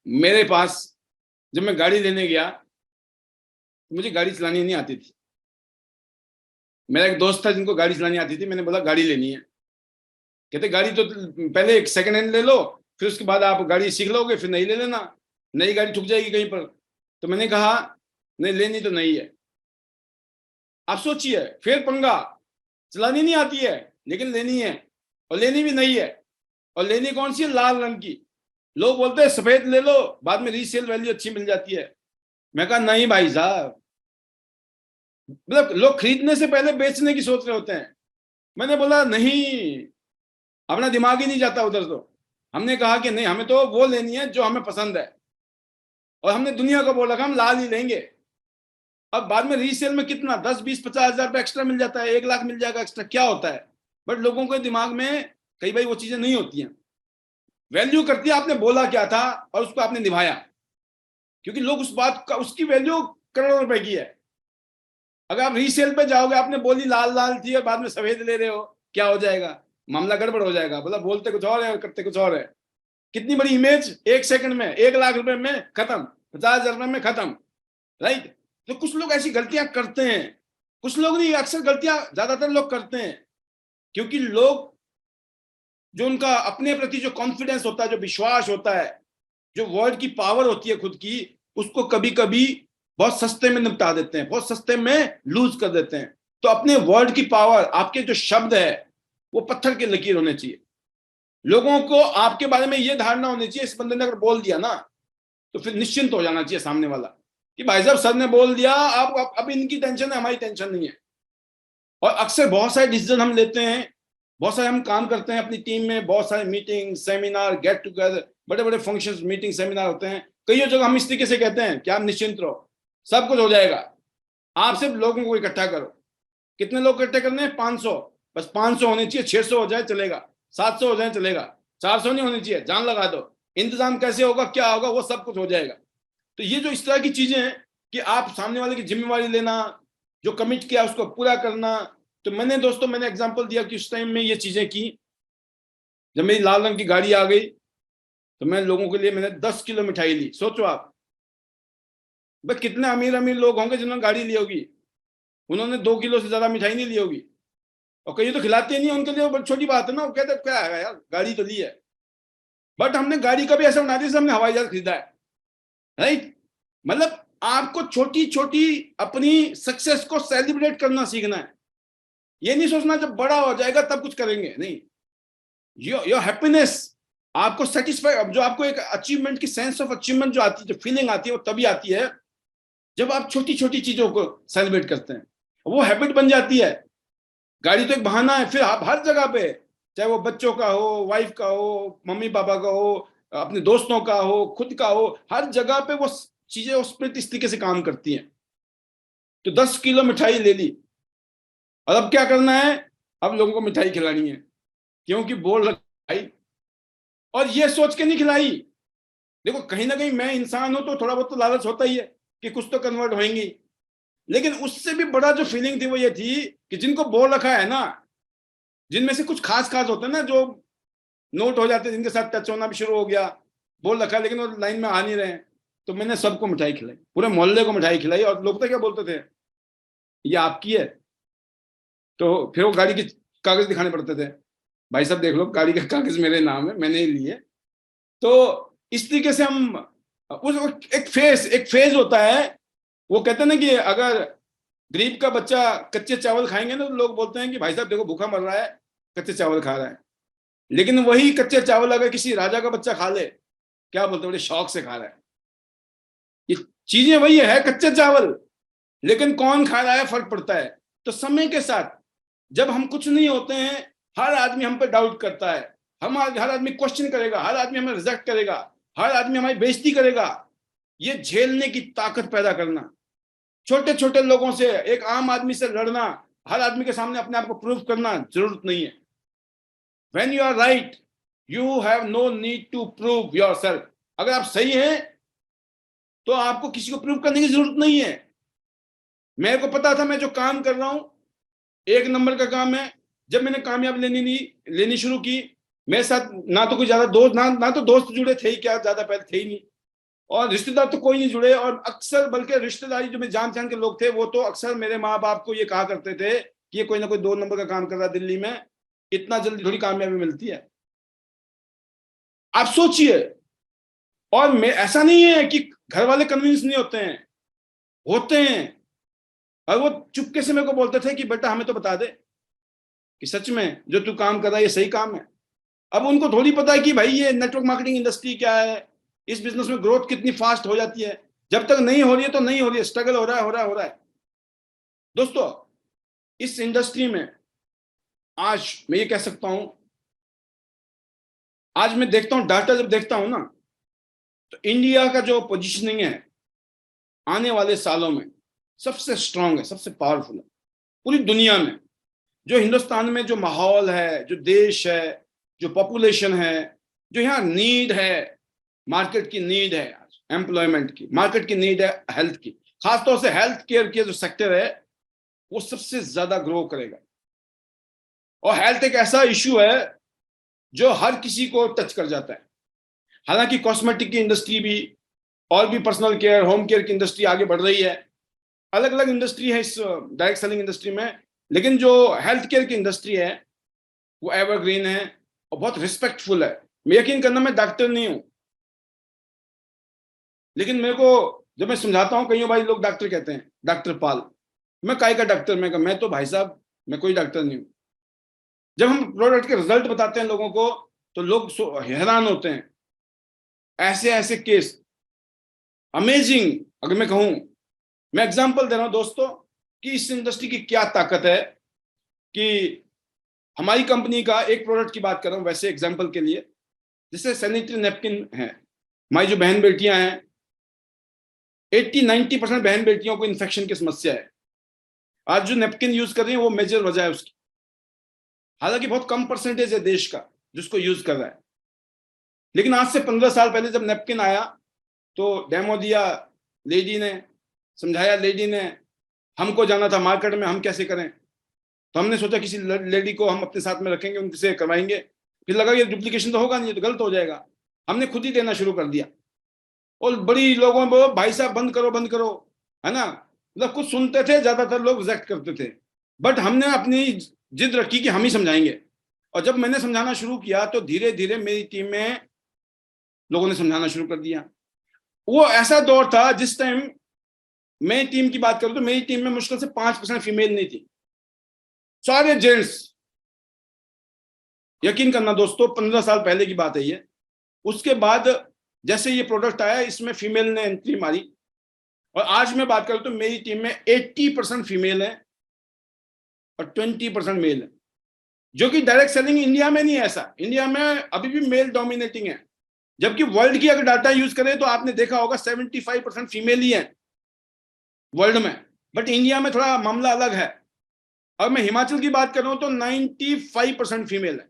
मेरे पास, जब मैं गाड़ी लेने गया, मुझे गाड़ी चलानी नहीं आती थी। मेरा एक दोस्त था जिनको गाड़ी चलानी आती थी, मैंने बोला गाड़ी लेनी है। कहते गाड़ी तो पहले एक सेकंड हैंड ले लो, फिर उसके बाद आप गाड़ी सीख लोगे, फिर नई ले लेना, नई गाड़ी ठुक जाएगी कहीं पर। तो मैंने कहा नहीं, लेनी तो नई है। आप सोचिए, फिर पंगा, चलानी नहीं आती है लेकिन लेनी है, और लेनी भी नई है। और लेनी कौन सी है? लाल रंग की। लोग बोलते हैं सफेद ले लो, बाद में रीसेल वैल्यू अच्छी मिल जाती है। मैं कहा नहीं भाई साहब, मतलब लोग खरीदने से पहले बेचने की सोच रहे होते हैं। मैंने बोला नहीं, अपना दिमाग ही नहीं जाता उधर। तो हमने कहा कि नहीं, हमें तो वो लेनी है जो हमें पसंद है, और हमने दुनिया को बोला कि हम लाल ही लेंगे। अब बाद में रीसेल में कितना 10-20-50 हज़ार रुपये एक्स्ट्रा मिल जाता है, 1 लाख मिल जाएगा एक्स्ट्रा, क्या होता है। बट लोगों के दिमाग में कई बार वो चीजें नहीं होती हैं। वैल्यू करती है आपने बोला क्या था और उसको आपने निभाया, क्योंकि लोग उस बात का, उसकी वैल्यू करोड़ों रुपए की है। अगर आप रीसेल पे जाओगे, आपने बोली लाल लाल थी और बाद में सफेद ले रहे हो, क्या हो जाएगा? मामला गड़बड़ हो जाएगा। बोला बोलते कुछ और है और करते कुछ और है। कितनी बड़ी इमेज, 1 सेकंड में 1 लाख रुपए में खत्म, 50 हज़ार रुपए में खत्म, राइट। तो कुछ लोग ऐसी गलतियां करते हैं, कुछ लोग नहीं, अक्सर गलतियां ज्यादातर लोग करते हैं, क्योंकि लोग जो उनका अपने प्रति जो कॉन्फिडेंस होता है, जो विश्वास होता है, जो वर्ड की पावर होती है खुद की, उसको कभी कभी बहुत सस्ते में निपटा देते हैं, बहुत सस्ते में लूज कर देते हैं। तो अपने वर्ड की पावर, आपके जो शब्द है वो पत्थर की लकीर होने चाहिए। लोगों को आपके बारे में ये धारणा होनी चाहिए, इस बंदे ने अगर बोल दिया ना, तो फिर निश्चिंत हो जाना चाहिए सामने वाला कि भाई साहब सर ने बोल दिया, आप अब इनकी टेंशन है, हमारी टेंशन नहीं है। और अक्सर बहुत सारे डिसीजन हम लेते हैं, बहुत सारे हम काम करते हैं अपनी टीम में, बहुत सारे मीटिंग सेमिनार गेट टुगेदर, बड़े बड़े फंक्शंस मीटिंग सेमिनार होते हैं। कई जगह हम इस तरीके से कहते हैं कि आप निश्चिंत रहो, सब कुछ हो जाएगा, आप सिर्फ लोगों को इकट्ठा करो। कितने लोग इकट्ठे करने हैं? 500। बस 500 होने चाहिए, 600 हो जाए चलेगा, 700 हो जाए चलेगा, 400 नहीं होनी चाहिए, जान लगा दो। इंतजाम कैसे होगा, क्या होगा, वो सब कुछ हो जाएगा। तो ये जो इस तरह की चीजें हैं कि आप सामने वाले की जिम्मेवारी लेना, जो कमिट किया उसको पूरा करना। तो मैंने दोस्तों, मैंने एग्जांपल दिया कि उस टाइम में ये चीजें की। जब मेरी लाल रंग की गाड़ी आ गई तो मैं लोगों के लिए मैंने 10 किलो मिठाई ली। सोचो आप, भाई कितने अमीर अमीर लोग होंगे जिन्होंने गाड़ी ली होगी, उन्होंने 2 किलो से ज्यादा मिठाई नहीं ली होगी। और कई तो खिलाते नहीं, उनके लिए वो बड़ी छोटी बात है ना, वो कहते क्या है यार, गाड़ी तो ली है। बट हमने गाड़ी का भी ऐसा बना दिया जैसे हमने हवाई जहाज खरीदा है, राइट। मतलब आपको छोटी छोटी अपनी सक्सेस को सेलिब्रेट करना सीखना है। ये नहीं सोचना जब बड़ा हो जाएगा तब कुछ करेंगे, नहीं। योर हैप्पीनेस, आपको सेटिस्फाई, जो आपको एक अचीवमेंट की सेंस ऑफ अचीवमेंट जो आती है, जो फीलिंग आती है, वो तभी आती है जब आप छोटी छोटी चीजों को सेलिब्रेट करते हैं। वो हैबिट बन जाती है। गाड़ी तो एक बहाना है, फिर आप हर जगह पे, चाहे वो बच्चों का हो, वाइफ का हो, मम्मी पापा का हो, अपने दोस्तों का हो, खुद का हो, हर जगह पे वो चीजें उस पर इस तरीके से काम करती हैं। तो 10 किलो मिठाई ले ली, और अब क्या करना है? अब लोगों को मिठाई खिलानी है, क्योंकि बोल रखाई। और ये सोच के नहीं खिलाई। देखो कहीं ना कहीं मैं इंसान हूं तो थोड़ा बहुत तो लालच होता ही है कि कुछ तो कन्वर्ट होंगी। लेकिन उससे भी बड़ा जो फीलिंग थी वो ये थी कि जिनको बोल रखा है ना, जिनमें से कुछ खास खास होते हैं ना, जो नोट हो जाते हैं, जिनके साथ टच होना भी शुरू हो गया, बोल रखा है लेकिन वो लाइन में आ नहीं रहे हैं, तो मैंने सबको मिठाई खिलाई, पूरे मोहल्ले को मिठाई खिलाई। और लोग तो क्या बोलते थे, ये आपकी है। तो फिर वो गाड़ी के कागज दिखाने पड़ते थे, भाई साहब देख लो गाड़ी का कागज मेरे नाम है, मैंने ही लिए। तो इस तरीके से हम उस एक फेज होता है। वो कहते हैं ना कि अगर गरीब का बच्चा कच्चे चावल खाएंगे ना, तो लोग बोलते हैं कि भाई साहब देखो भूखा मर रहा है, कच्चे चावल खा रहा है। लेकिन वही कच्चे चावल अगर किसी राजा का बच्चा खा ले, क्या बोलते हैं, बड़े शौक से खा रहा है। ये चीजें वही है, कच्चे चावल, लेकिन कौन खा रहा है फर्क पड़ता है। तो समय के साथ जब हम कुछ नहीं होते हैं, हर आदमी हम पे डाउट करता है, हर आदमी क्वेश्चन करेगा, हर आदमी हमें रिजेक्ट करेगा, हर आदमी हमारी बेइज्जती करेगा। ये झेलने की ताकत पैदा करना, छोटे छोटे लोगों से, एक आम आदमी से लड़ना, हर आदमी के सामने अपने आप को प्रूव करना जरूरत नहीं है। When you are right, you have no need to prove yourself. अगर आप सही हैं तो आपको किसी को प्रूव करने की जरूरत नहीं है। मेरे को पता था मैं जो काम कर रहा हूं एक नंबर का काम है। जब मैंने कामयाबी लेनी शुरू की, मेरे साथ ना तो कोई ज्यादा दोस्त ना तो दोस्त जुड़े थे ही, क्या ज्यादा पहले थे ही नहीं, और रिश्तेदार तो कोई नहीं जुड़े। और अक्सर बल्कि रिश्तेदारी जो मेरे जान पहचान के लोग थे वो तो अक्सर मेरे माँ बाप को ये कहा करते थे कि ये कोई ना कोई 2 नंबर का काम कर रहा है दिल्ली में, इतना जल्दी थोड़ी कामयाबी मिलती है। आप सोचिए। और मैं ऐसा नहीं है कि घर वाले कन्विंस नहीं होते हैं, होते हैं। और वो चुपके से मेरे को बोलते थे कि बेटा हमें तो बता दे कि सच में जो तू काम कर रहा है ये सही काम है। अब उनको थोड़ी पता है कि भाई ये नेटवर्क मार्केटिंग इंडस्ट्री क्या है, इस बिजनेस में ग्रोथ कितनी फास्ट हो जाती है। जब तक नहीं हो रही है तो नहीं हो रही है, स्ट्रगल हो रहा है। दोस्तों, इस इंडस्ट्री में आज मैं ये कह सकता हूं, आज मैं देखता हूं डाटा, जब देखता हूं ना, तो इंडिया का जो पोजीशनिंग है आने वाले सालों में सबसे स्ट्रांग है, सबसे पावरफुल है पूरी दुनिया में। जो हिंदुस्तान में जो माहौल है, जो देश है, जो पॉपुलेशन है, जो यहाँ नीड है, मार्केट की नीड है, एम्प्लॉयमेंट की, मार्केट की नीड है हेल्थ की, खासतौर से हेल्थ केयर के जो सेक्टर है वो सबसे ज्यादा ग्रो करेगा। और हेल्थ एक ऐसा इश्यू है जो हर किसी को टच कर जाता है। हालांकि कॉस्मेटिक की इंडस्ट्री भी और भी पर्सनल केयर, होम केयर की इंडस्ट्री आगे बढ़ रही है, अलग अलग इंडस्ट्री है इस डायरेक्ट सेलिंग इंडस्ट्री में, लेकिन जो हेल्थ केयर की इंडस्ट्री है वो एवरग्रीन है और बहुत रिस्पेक्टफुल है। मैं यकीन करना, मैं डॉक्टर नहीं हूं, लेकिन मेरे को जब मैं समझाता हूं, कईयों भाई लोग डॉक्टर कहते हैं, डॉक्टर पाल, मैं काय का डॉक्टर, मैं तो भाई साहब मैं कोई डॉक्टर नहीं हूं। जब हम प्रोडक्ट के रिजल्ट बताते हैं लोगों को तो लोग हैरान होते हैं। ऐसे ऐसे केस अमेजिंग, अगर मैं कहूं, मैं एग्जांपल दे रहा हूं दोस्तों कि इस इंडस्ट्री की क्या ताकत है। कि हमारी कंपनी का एक प्रोडक्ट की बात कर रहा हूं वैसे एग्जांपल के लिए, जैसे सैनिटरी नैपकिन है। हमारी जो बहन बेटियां हैं, 80-90% बहन बेटियों को इन्फेक्शन की समस्या है। आज जो नैपकिन यूज कर रही है वो मेजर वजह है उसकी। हालांकि बहुत कम परसेंटेज है देश का जिसको यूज कर रहा है, लेकिन आज से 15 साल पहले जब नैपकिन आया तो डेमो दिया लेडी ने, समझाया लेडी ने, हमको जाना था मार्केट में, हम कैसे करें। तो हमने सोचा किसी लेडी को हम अपने साथ में रखेंगे, उनसे करवाएंगे। फिर लगा ये डुप्लीकेशन तो होगा नहीं, तो गलत हो जाएगा। हमने खुद ही देना शुरू कर दिया और बड़ी लोगों को भाई साहब बंद करो, है ना। मतलब कुछ सुनते थे, ज्यादातर लोग रिजेक्ट करते थे, बट हमने अपनी जिद रखी कि हम ही समझाएंगे। और जब मैंने समझाना शुरू किया तो धीरे धीरे मेरी टीम में लोगों ने समझाना शुरू कर दिया। वो ऐसा दौर था जिस टाइम, मैं टीम की बात करूं तो मेरी टीम में मुश्किल से 5% फीमेल नहीं थी, सारे जेंट्स। यकीन करना दोस्तों, 15 साल पहले की बात है ये। उसके बाद जैसे ये प्रोडक्ट आया, इसमें फीमेल ने एंट्री मारी, और आज मैं बात करूं तो मेरी टीम में 80% फीमेल है और 20% मेल है। जो कि डायरेक्ट सेलिंग इंडिया में नहीं है ऐसा, इंडिया में अभी भी मेल डोमिनेटिंग है। जबकि वर्ल्ड की अगर डाटा यूज करें तो आपने देखा होगा 75% फीमेल ही है वर्ल्ड में, बट इंडिया में थोड़ा मामला अलग है। और मैं हिमाचल की बात कर रहा हूं तो 95% फीमेल है,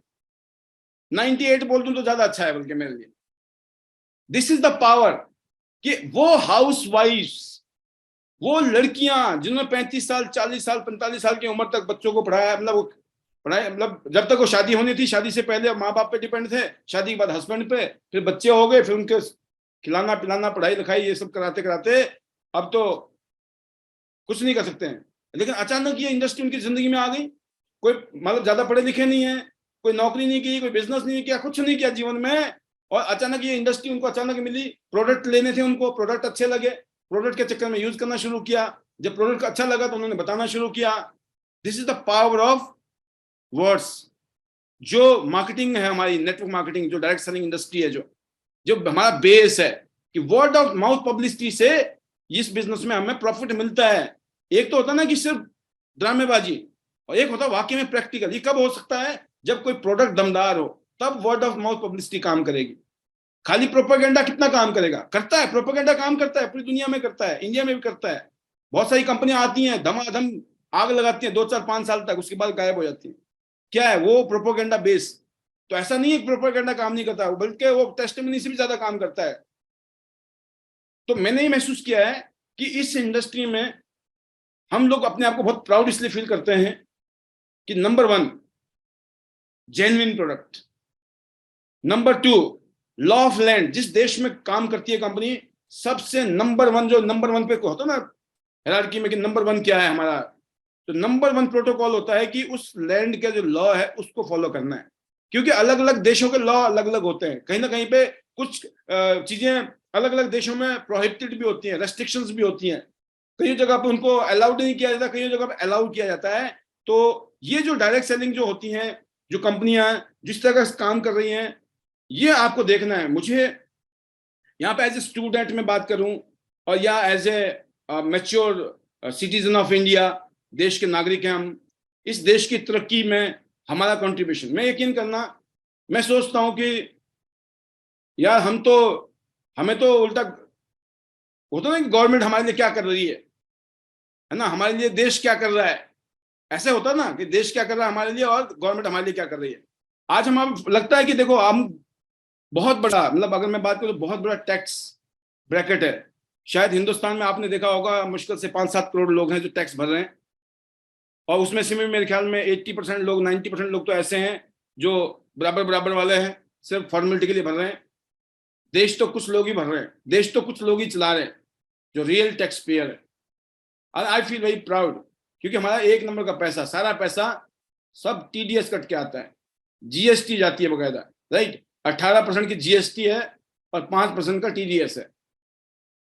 98 बोल दूं तो ज्यादा अच्छा है बल्कि मेरे लिए। दिस इज द पावर कि वो हाउस वाइफ्स, वो लड़कियां जिन्होंने 35 साल 40 साल 45 साल की उम्र तक बच्चों को पढ़ाया, मतलब जब तक वो शादी होनी थी, शादी से पहले माँ बाप पे डिपेंड थे, शादी के बाद हस्बैंड पे, फिर बच्चे हो गए, फिर उनके खिलाना पिलाना पढ़ाई लिखाई ये सब कराते कराते अब तो कुछ नहीं कर सकते हैं। लेकिन अचानक ये इंडस्ट्री उनकी जिंदगी में आ गई। कोई मतलब ज्यादा पढ़े लिखे नहीं है, कोई नौकरी नहीं की, कोई बिजनेस नहीं किया, कुछ नहीं किया जीवन में, और अचानक ये इंडस्ट्री उनको अचानक मिली। प्रोडक्ट लेने थे उनको, प्रोडक्ट अच्छे लगे, प्रोडक्ट के चक्कर में यूज करना शुरू किया। जब प्रोडक्ट अच्छा लगा तो उन्होंने बताना शुरू किया। This is the power of words. जो मार्केटिंग है हमारी, नेटवर्क मार्केटिंग, जो डायरेक्ट सेलिंग इंडस्ट्री है, जो हमारा बेस है, कि वर्ड ऑफ माउथ पब्लिसिटी से इस बिजनेस में हमें प्रॉफिट मिलता है। एक तो होता ना कि सिर्फ ड्रामेबाजी, और एक होता वाकई में प्रैक्टिकल। ये कब हो सकता है? जब कोई प्रोडक्ट दमदार हो, तब वर्ड ऑफ माउथ पब्लिसिटी काम करेगी। खाली प्रोपेगेंडा कितना काम करेगा? करता है, प्रोपेगेंडा काम करता है, पूरी दुनिया में करता है, इंडिया में भी करता है। बहुत सारी कंपनियां आती हैं, धमाधम आग लगाती हैं 2 4 5 साल तक, उसके बाद गायब हो जाती है। क्या है वो? Propaganda base. तो ऐसा नहीं है कि प्रोपेगेंडा काम नहीं करता, बल्कि वो टेस्टिमनी से भी ज्यादा काम करता है। तो मैंने ये महसूस किया है कि इस इंडस्ट्री में हम लोग अपने आप को बहुत प्राउड इसलिए फील करते हैं कि number 1 genuine product, number 2 law of land, जिस देश में काम करती है कंपनी सबसे नंबर 1 जो नंबर 1 पे होता है ना हायरार्की में कि नंबर 1 क्या है हमारा, तो नंबर 1 प्रोटोकॉल होता है कि उस लैंड का जो लॉ है उसको फॉलो करना है। क्योंकि अलग अलग देशों के लॉ अलग अलग होते हैं, कहीं ना कहीं पे कुछ चीजें अलग अलग देशों में प्रोहिबिटेड भी होती हैं, रेस्ट्रिक्शंस भी होती हैं, कई जगह पे उनको अलाउड नहीं किया जाता, कई जगह पे अलाउड किया जाता है। तो ये जो डायरेक्ट सेलिंग जो होती हैं, जो कंपनियां जिस तरह का काम कर रही हैं, ये आपको देखना है। मुझे यहाँ पे एज ए स्टूडेंट में बात करूं और या as a mature citizen of India, देश के नागरिक हैं हम, इस देश की तरक्की में हमारा कंट्रीब्यूशन, मैं यकीन करना, मैं सोचता हूं कि यार हमें तो उल्टा होता ना कि गवर्नमेंट हमारे लिए क्या कर रही है ना, हमारे लिए देश क्या कर रहा है, ऐसे होता ना कि देश क्या कर रहा है हमारे लिए और गवर्नमेंट हमारे लिए क्या कर रही है। आज हम लगता है कि देखो हम बहुत बड़ा, मतलब अगर मैं बात करूं तो बहुत बड़ा टैक्स ब्रैकेट है। शायद हिंदुस्तान में आपने देखा होगा मुश्किल से 5-7 करोड़ लोग हैं जो टैक्स भर रहे हैं, और उसमें से मेरे ख्याल में 80% लोग, 90% लोग तो ऐसे हैं जो बराबर वाले हैं, सिर्फ फॉर्मेलिटी के लिए भर रहे हैं। देश तो कुछ लोग ही भर रहे हैं, देश तो कुछ लोग ही चला रहे हैं जो रियल टैक्स पेयर है। और आई फील वेरी प्राउड, क्योंकि हमारा 1 नंबर का पैसा, सारा पैसा सब टीडीएस कट के आता है, जीएसटी जाती है बकायदा, राइट। 18% की जीएसटी है और 5% का टीडीएस है।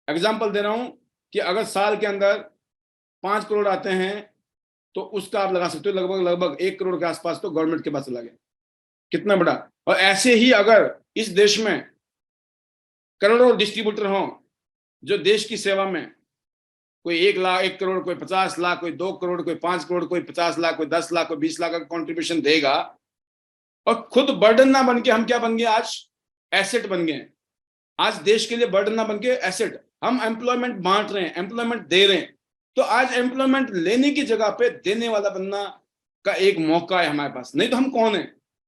एग्जाम्पल दे रहा हूं कि अगर साल के अंदर 5 करोड़ आते हैं तो उसका आप लगा सकते हो लगभग 1 करोड़ के आसपास तो गवर्नमेंट के पास चला गया, कितना बड़ा। और ऐसे ही अगर इस देश में करोड़ों डिस्ट्रीब्यूटर हों जो देश की सेवा में, कोई 1 करोड़, कोई 50 लाख, कोई 2 करोड़, कोई 5 करोड़, कोई 50 लाख, कोई 10 लाख, कोई 20 लाख का कंट्रीब्यूशन देगा, और खुद बर्डन ना बन के हम क्या बन गए आज, एसेट बन गए। आज देश के लिए बर्डन ना बन के एसेट, हम एम्प्लॉयमेंट बांट रहे हैं, एम्प्लॉयमेंट दे रहे हैं। तो आज एम्प्लॉयमेंट लेने की जगह पे देने वाला बनना का एक मौका है हमारे पास, नहीं तो हम कौन है।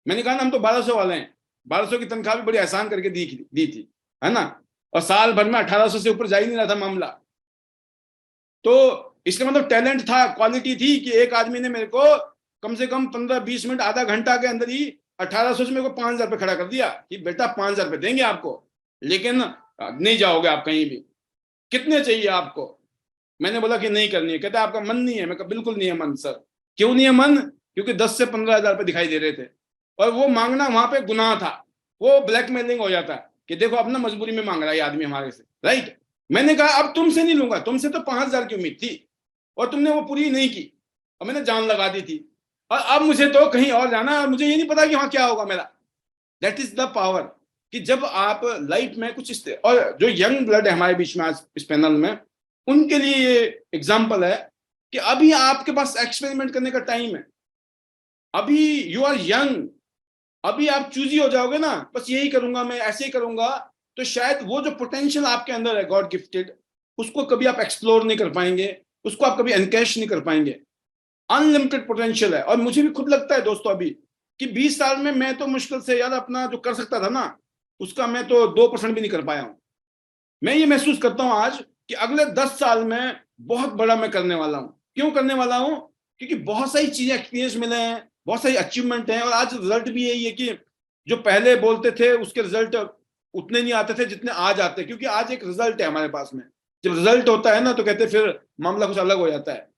मैंने कहा ना हम तो 1200 वाले हैं, 1200 की तनख्वाह भी बड़ी आसान करके दी थी, है ना, और साल भर में 1800 से ऊपर जा ही नहीं रहा था मामला। तो इसका मतलब टैलेंट था, क्वालिटी थी कि एक आदमी ने मेरे को कम से कम 15-20 मिनट, आधा घंटा के अंदर ही 1800 से मेरे को 5000 रुपये खड़ा कर दिया कि बेटा 5000 रुपये देंगे आपको, लेकिन नहीं जाओगे आप कहीं भी, कितने चाहिए आपको। मैंने बोला कि नहीं करनी है। कहता आपका मन नहीं है। मैं कहा बिल्कुल नहीं है मन सर। क्यों नहीं है मन? क्योंकि 10 से 15 हजार रुपये दिखाई दे रहे थे, और वो मांगना वहां पे गुनाह था, वो ब्लैकमेलिंग हो जाता है कि देखो अपना मजबूरी में मांग रहा है आदमी हमारे से, राइट। मैंने कहा अब तुमसे नहीं लूंगा, तुमसे तो 5000 की उम्मीद थी और तुमने वो पूरी नहीं की और मैंने जान लगा दी थी, और अब मुझे तो कहीं और जाना है, मुझे ये नहीं पता कि वहां क्या होगा मेरा। दैट इज द पावर, कि जब आप लाइफ में कुछ और जो यंग ब्लड है हमारे बीच में आज इस पैनल में, उनके लिए ये एग्जाम्पल है कि अभी आपके पास एक्सपेरिमेंट करने का टाइम है, अभी यू आर यंग, अभी आप चूजी हो जाओगे ना, बस यही करूंगा मैं, ऐसे ही करूंगा, तो शायद वो जो पोटेंशियल आपके अंदर है गॉड गिफ्टेड, उसको कभी आप एक्सप्लोर नहीं कर पाएंगे, उसको आप कभी एनकैश नहीं कर पाएंगे। अनलिमिटेड पोटेंशियल है। और मुझे भी खुद लगता है दोस्तों अभी कि 20 साल में मैं तो मुश्किल से यार अपना जो कर सकता था ना, उसका मैं तो 2% भी नहीं कर पाया हूं। मैं ये महसूस करता हूं आज कि अगले 10 साल में बहुत बड़ा मैं करने वाला हूं। क्यों करने वाला हूं? क्योंकि बहुत सारी चीजें एक्सपीरियंस मिले हैं, बहुत सारी अचीवमेंट हैं, और आज रिजल्ट भी यही है कि जो पहले बोलते थे उसके रिजल्ट उतने नहीं आते थे जितने आज आते हैं, क्योंकि आज एक रिजल्ट है हमारे पास में। जब रिजल्ट होता है ना तो कहते फिर मामला कुछ अलग हो जाता है।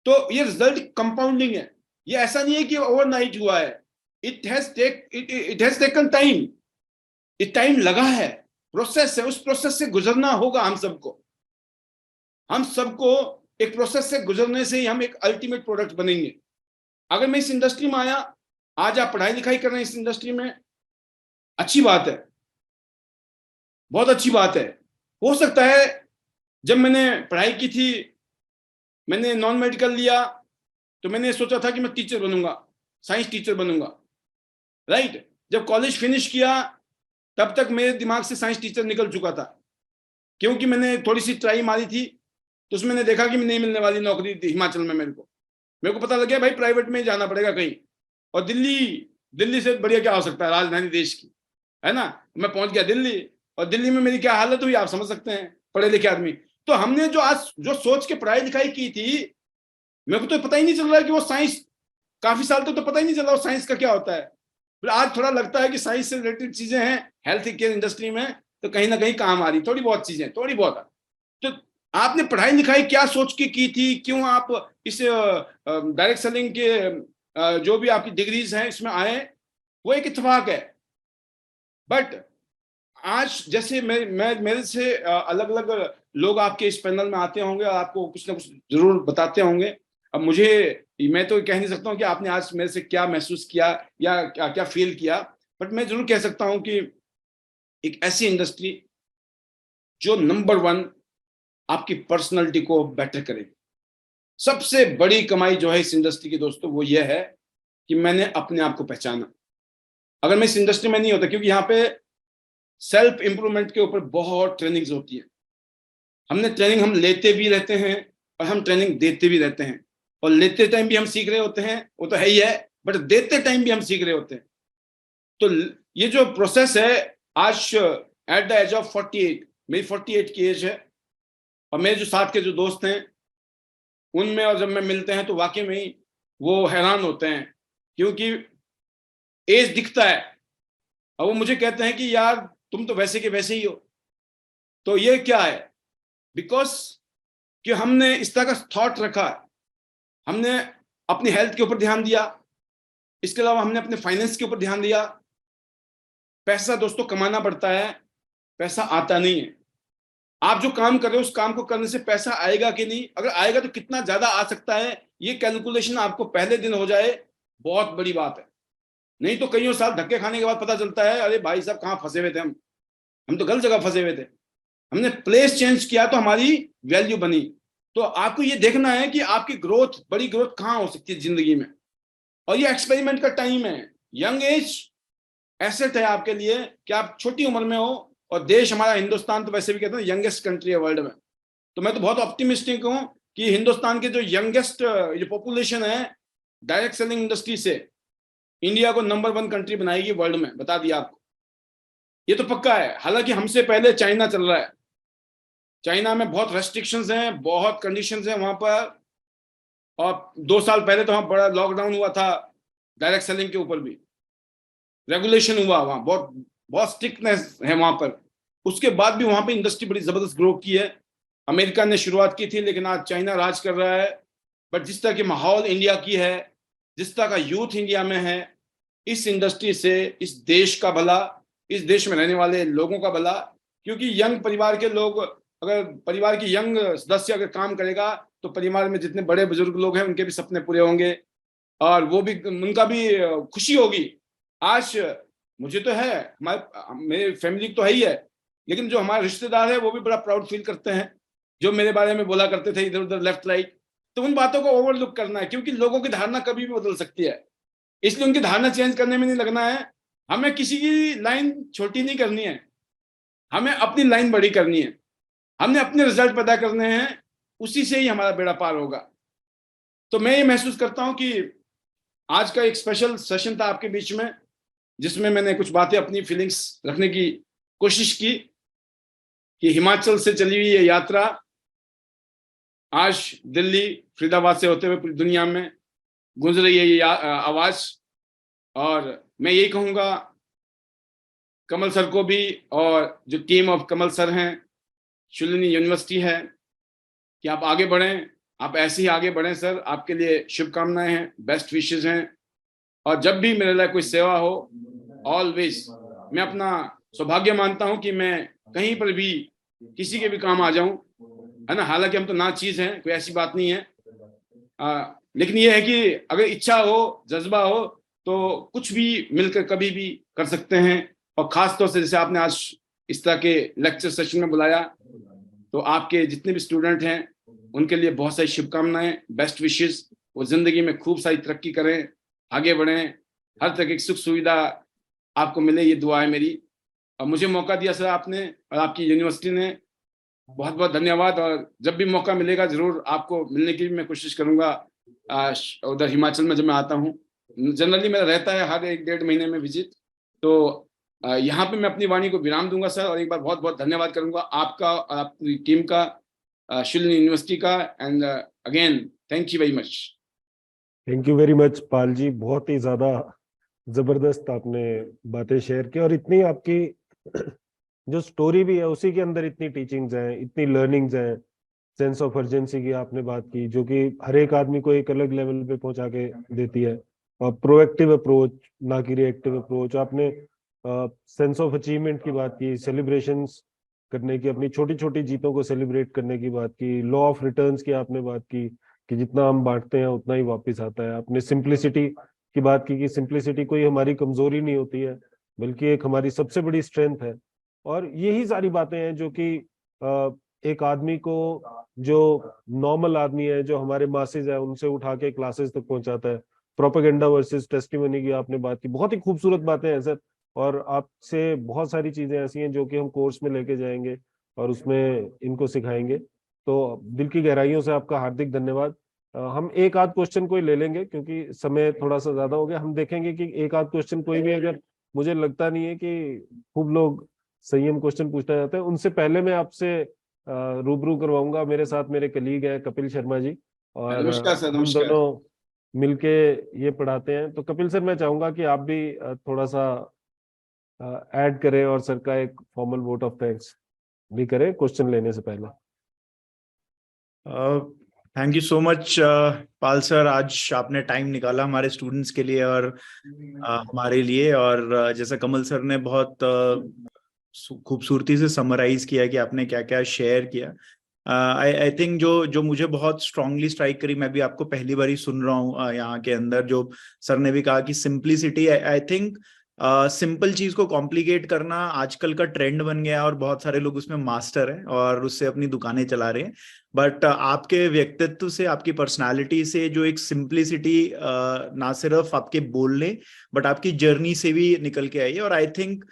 तो ये रिजल्ट कंपाउंडिंग है, ये ऐसा नहीं है कि ओवरनाइट हुआ है। It has taken time, it time लगा है, प्रोसेस है, उस प्रोसेस से गुजरना होगा हम सबको एक प्रोसेस से गुजरने से ही हम एक अल्टीमेट प्रोडक्ट बनेंगे। अगर मैं इस इंडस्ट्री में आया, आज आप पढ़ाई लिखाई कर रहे हैं इस इंडस्ट्री में, अच्छी बात है, बहुत अच्छी बात है। हो सकता है जब मैंने पढ़ाई की थी, मैंने नॉन मेडिकल लिया, तो मैंने सोचा था कि मैं टीचर बनूंगा, साइंस टीचर बनूंगा, राइट। जब कॉलेज फिनिश किया तब तक मेरे दिमाग से साइंस टीचर निकल चुका था, क्योंकि मैंने थोड़ी सी ट्राई मारी थी, तो उसमें मैंने देखा कि नहीं मिलने वाली नौकरी हिमाचल में। मेरे को पता लग गया भाई प्राइवेट में जाना पड़ेगा कहीं, और दिल्ली से बढ़िया क्या हो सकता है, राजधानी देश की, है ना। मैं पहुंच गया दिल्ली, और दिल्ली में मेरी क्या हालत हुई आप समझ सकते हैं। पढ़े लिखे आदमी। तो हमने जो आज जो सोच के पढ़ाई लिखाई की थी, मेरे को तो पता ही नहीं चल रहा है कि वो साइंस, काफी साल तक तो पता ही नहीं चल रहा वो साइंस का क्या होता है। फिर आज थोड़ा लगता है कि साइंस से रिलेटेड चीजें हैं हेल्थ केयर इंडस्ट्री में, तो कहीं ना कहीं काम आ रही, थोड़ी बहुत चीजें, थोड़ी बहुत। तो आपने पढ़ाई लिखाई क्या सोच के की थी, क्यों आप इस डायरेक्ट सेलिंग के जो भी आपकी डिग्रीज हैं इसमें आए, वो एक इत्तेफाक है। बट आज जैसे मैं मेरे से अलग अलग लोग आपके इस पैनल में आते होंगे और आपको कुछ ना कुछ जरूर बताते होंगे। अब मुझे, मैं तो कह नहीं सकता हूँ कि आपने आज मेरे से क्या महसूस किया या क्या क्या फील किया, बट मैं जरूर कह सकता हूँ कि एक ऐसी इंडस्ट्री जो नंबर 1 आपकी पर्सनैलिटी को बेटर करेगी। सबसे बड़ी कमाई जो है इस इंडस्ट्री की दोस्तों, वो ये है कि मैंने अपने आप को पहचाना। अगर मैं इस इंडस्ट्री में नहीं होता, क्योंकि यहाँ पे सेल्फ इंप्रूवमेंट के ऊपर बहुत ट्रेनिंग्स होती है। हमने ट्रेनिंग हम लेते भी रहते हैं और हम ट्रेनिंग देते भी रहते हैं, और लेते टाइम भी हम सीख रहे होते हैं, वो तो है ही है, बट देते टाइम भी हम सीख रहे होते हैं। तो ये जो प्रोसेस है, आज एट द एज ऑफ 48, मेरी 48 की एज है, और मेरे जो साथ के जो दोस्त हैं उनमें और जब मैं मिलते हैं तो वाकई में ही वो हैरान होते हैं, क्योंकि एज दिखता है और वो मुझे कहते हैं कि यार तुम तो वैसे के वैसे ही हो। तो ये क्या है? बिकॉज कि हमने इस तरह का थॉट रखा है, हमने अपनी हेल्थ के ऊपर ध्यान दिया, इसके अलावा हमने अपने फाइनेंस के ऊपर ध्यान दिया। पैसा दोस्तों कमाना पड़ता है, पैसा आता नहीं है। आप जो काम कर रहे हो उस काम को करने से पैसा आएगा कि नहीं, अगर आएगा तो कितना ज्यादा आ सकता है, ये कैलकुलेशन आपको पहले दिन हो जाए, बहुत बड़ी बात है। नहीं तो कईयों साल धक्के खाने के बाद पता चलता है अरे भाई साहब कहाँ फंसे हुए थे, हम तो गलत जगह फंसे हुए थे। हमने प्लेस चेंज किया तो हमारी वैल्यू बनी। तो आपको ये देखना है कि आपकी ग्रोथ, बड़ी ग्रोथ कहाँ हो सकती है जिंदगी में, और ये एक्सपेरिमेंट का टाइम है। यंग एज एसेट है आपके लिए कि आप छोटी उम्र में हो, और देश हमारा हिंदुस्तान तो वैसे भी कहते हैं यंगेस्ट कंट्री है वर्ल्ड में। तो मैं तो बहुत ऑप्टिमिस्टिक हूँ कि हिंदुस्तान के जो यंगेस्ट जो पॉपुलेशन है डायरेक्ट सेलिंग इंडस्ट्री से इंडिया को नंबर 1 कंट्री बनाएगी वर्ल्ड में, बता दिया आपको, ये तो पक्का है। हालांकि हमसे पहले चाइना चल रहा है, चाइना में बहुत रेस्ट्रिक्शंस हैं, बहुत कंडीशंस हैं वहां पर, और 2 साल पहले तो वहां बड़ा लॉकडाउन हुआ था, डायरेक्ट सेलिंग के ऊपर भी रेगुलेशन हुआ, वहां बहुत बहुत स्ट्रिक्टनेस है वहां पर। उसके बाद भी वहां पे इंडस्ट्री बड़ी जबरदस्त ग्रो की है। अमेरिका ने शुरुआत की थी, लेकिन आज चाइना राज कर रहा है। बट जिस तरह की माहौल इंडिया की है, जिस तरह का यूथ इंडिया में है, इस इंडस्ट्री से इस देश का भला, इस देश में रहने वाले लोगों का भला, क्योंकि यंग परिवार के लोग, अगर परिवार की यंग सदस्य अगर काम करेगा तो परिवार में जितने बड़े बुजुर्ग लोग हैं उनके भी सपने पूरे होंगे, और वो भी, उनका भी खुशी होगी। आज मुझे तो है, हमारे मेरे फैमिली तो है ही है, लेकिन जो हमारे रिश्तेदार है वो भी बड़ा प्राउड फील करते हैं, जो मेरे बारे में बोला करते थे इधर उधर लेफ्ट राइट। तो उन बातों को ओवरलुक करना है, क्योंकि लोगों की धारणा कभी भी बदल सकती है, इसलिए उनकी धारणा चेंज करने में नहीं लगना है। हमें किसी की लाइन छोटी नहीं करनी है, हमें अपनी लाइन बड़ी करनी है, हमने अपने रिजल्ट पैदा करने हैं, उसी से ही हमारा बेड़ा पार होगा। तो मैं ये महसूस करता हूं कि आज का एक स्पेशल सेशन था आपके बीच में, जिसमें मैंने कुछ बातें, अपनी फीलिंग्स रखने की कोशिश की, कि हिमाचल से चली हुई ये यात्रा आज दिल्ली फरीदाबाद से होते हुए पूरी दुनिया में गूंज रही है ये आवाज। और मैं यही कहूंगा कमल सर को भी, और जो टीम ऑफ कमल सर हैं, शुलिनी यूनिवर्सिटी है, कि आप आगे बढ़ें, आप ऐसे ही आगे बढ़ें सर, आपके लिए शुभकामनाएं हैं, बेस्ट विशेज हैं। और जब भी मेरे लिए कोई सेवा हो, ऑलवेज मैं अपना सौभाग्य मानता हूं कि मैं कहीं पर भी किसी के भी काम आ जाऊं, है ना। हालांकि हम तो ना चीज हैं, कोई ऐसी बात नहीं है, लेकिन ये है कि अगर इच्छा हो, जज्बा हो, तो कुछ भी मिलकर कभी भी कर सकते हैं। और खास तौर से जैसे आपने आज इस तरह के लेक्चर सेशन में बुलाया, तो आपके जितने भी स्टूडेंट हैं उनके लिए बहुत सारी शुभकामनाएं, बेस्ट विशेस। वो जिंदगी में खूब सारी तरक्की करें, आगे बढ़ें, हर तरह की सुख सुविधा आपको मिले, ये दुआ है मेरी। और मुझे मौका दिया सर आपने और आपकी यूनिवर्सिटी ने, बहुत बहुत धन्यवाद। और जब भी मौका मिलेगा जरूर आपको मिलने की भी मैं कोशिश करूंगा। उधर हिमाचल में जब मैं आता हूँ, जनरली मेरा रहता है हर 1-1.5 महीने में विजिट, तो यहाँ पे मैं अपनी वाणी को विराम दूंगा सर, और एक बार बहुत बहुत धन्यवाद करूंगा आपका और आपकी टीम का, शिल्ड यूनिवर्सिटी का, and again thank you very much. Thank you very much Pal ji, बहुत ही ज्यादा जबरदस्त आपने बातें शेयर की, और इतनी आपकी जो स्टोरी भी है उसी के अंदर इतनी टीचिंग्स हैं, इतनी लर्निंग्स हैं। सेंस ऑफ अर्जेंसी की आपने बात की, जो कि हर एक आदमी को एक अलग लेवल पे पहुंचा के देती है। और प्रोएक्टिव अप्रोच, ना कि रिएक्टिव अप्रोच। आपने सेंस ऑफ अचीवमेंट की बात की, सेलिब्रेशंस करने की, अपनी छोटी छोटी जीतों को सेलिब्रेट करने की बात की, लॉ ऑफ रिटर्न्स की आपने बात की कि जितना हम बांटते हैं उतना ही वापस आता है। आपने सिंप्लिसिटी की बात की कि सिंप्लिसिटी कोई हमारी कमजोरी नहीं होती है, बल्कि एक हमारी सबसे बड़ी स्ट्रेंथ है। और यही सारी बातें हैं जो कि एक आदमी को, जो नॉर्मल आदमी है, जो हमारे मासेज है, उनसे उठा के क्लासेस तक पहुंचाता है। प्रोपेगेंडा वर्सेस टेस्टिमनी की आपने बात की, बहुत ही खूबसूरत बातें हैं सर। और आपसे बहुत सारी चीजें ऐसी हैं जो कि हम कोर्स में लेके जाएंगे और उसमें इनको सिखाएंगे। तो दिल की गहराइयों से आपका हार्दिक धन्यवाद। हम एक आध क्वेश्चन कोई ले लेंगे क्योंकि समय थोड़ा सा ज्यादा हो गया। हम देखेंगे कि एक आध क्वेश्चन कोई भी, अगर मुझे लगता नहीं है कि खूब लोग संयम क्वेश्चन पूछना चाहते हैं, उनसे पहले मैं आपसे रूबरू करवाऊंगा। मेरे साथ मेरे कलीग हैं कपिल शर्मा जी, और नमस्कार सर, हम नमस्कार। दोनों मिलके ये पढ़ाते हैं। तो कपिल सर, मैं चाहूंगा कि आप भी थोड़ा सा ऐड करें और सर का एक फॉर्मल वोट ऑफ थैंक्स भी करें क्वेश्चन लेने से पहले। Thank you so much Pal sir, आज आपने टाइम निकाला हमारे स्टूडेंट्स के लिए और हमारे लिए। और जैसा कमल सर ने बहुत खूबसूरती से समराइज किया कि आपने क्या क्या शेयर किया। आई थिंक जो जो मुझे बहुत स्ट्रांगली स्ट्राइक करी, मैं भी आपको पहली बार ही सुन रहा हूँ यहाँ के अंदर, जो सर ने भी कहा कि सिंप्लिसिटी। आई थिंक सिंपल चीज को कॉम्प्लिकेट करना आजकल का ट्रेंड बन गया है और बहुत सारे लोग उसमें मास्टर हैं और उससे अपनी दुकानें चला रहे हैं। बट आपके व्यक्तित्व से, आपकी पर्सनालिटी से जो एक सिंप्लिसिटी ना सिर्फ आपके बोलने बट आपकी जर्नी से भी निकल के आई है। और आई थिंक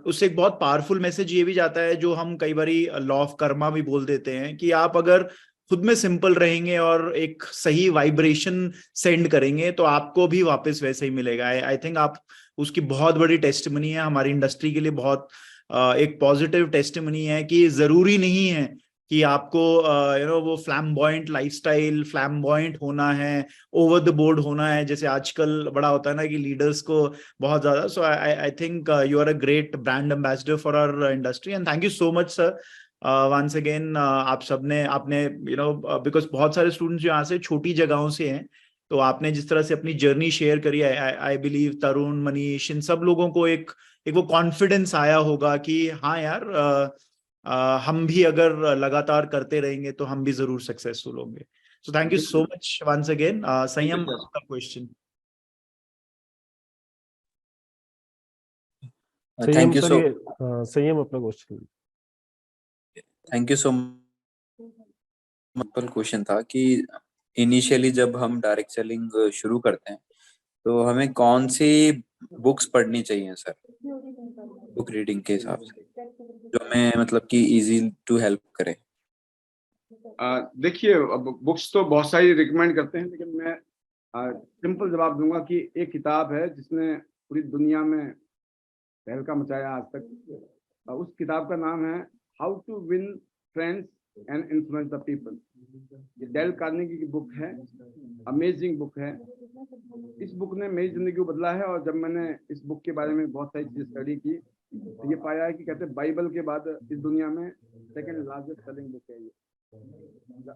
उससे एक बहुत पावरफुल मैसेज ये भी जाता है, जो हम कई बारी लॉ ऑफ कर्मा भी बोल देते हैं, कि आप अगर खुद में सिंपल रहेंगे और एक सही वाइब्रेशन सेंड करेंगे तो आपको भी वापस वैसे ही मिलेगा। आई थिंक आप उसकी बहुत बड़ी टेस्टिमनी है हमारी इंडस्ट्री के लिए, बहुत एक पॉजिटिव टेस्टिमनी है कि जरूरी नहीं है कि आपको वो फ्लैम्बॉयंट लाइफस्टाइल, फ्लैम्बॉयंट होना है, ओवर द बोर्ड होना है, जैसे आजकल बड़ा होता है ना कि लीडर्स को बहुत ज्यादा। So I think you are a great brand ambassador for our industry, and thank you so much sir once again. आप सबने, आपने बिकॉज बहुत सारे स्टूडेंट्स यहाँ से छोटी जगहों से हैं, तो आपने जिस तरह से अपनी जर्नी शेयर करी, आई बिलीव तरुण, मनीष, इन सब लोगों को एक वो कॉन्फिडेंस आया होगा कि हाँ यार, हम भी अगर लगातार करते रहेंगे तो हम भी जरूर सक्सेसफुल होंगे। So thank you so much once again. Sanyam, आपका क्वेश्चन। संयम थैंक यू सर, सो ये संयम अपना question. Thank you so much. Question था कि इनिशियली जब हम डायरेक्ट सेलिंग शुरू करते हैं तो हमें कौन सी बुक्स पढ़नी चाहिए सर, बुक रीडिंग के हिसाब से, जो हमें मतलब कि इजी टू हेल्प करे। देखिए, बुक्स तो बहुत सारी रिकमेंड करते हैं, लेकिन मैं सिंपल जवाब दूंगा कि एक किताब है जिसने पूरी दुनिया में तहलका मचाया आज तक। उस किताब का नाम है how to win friends and influence the people. ये डेल कार्नेगी की बुक है, अमेजिंग बुक है। इस बुक ने मेरी जिंदगी को बदला है, और जब मैंने इस बुक के बारे में बहुत सारी चीजें स्टडी की तो ये पाया है कि कहते हैं बाइबल के बाद इस दुनिया में सेकंड लार्जेस्ट सेलिंग बुक है ये।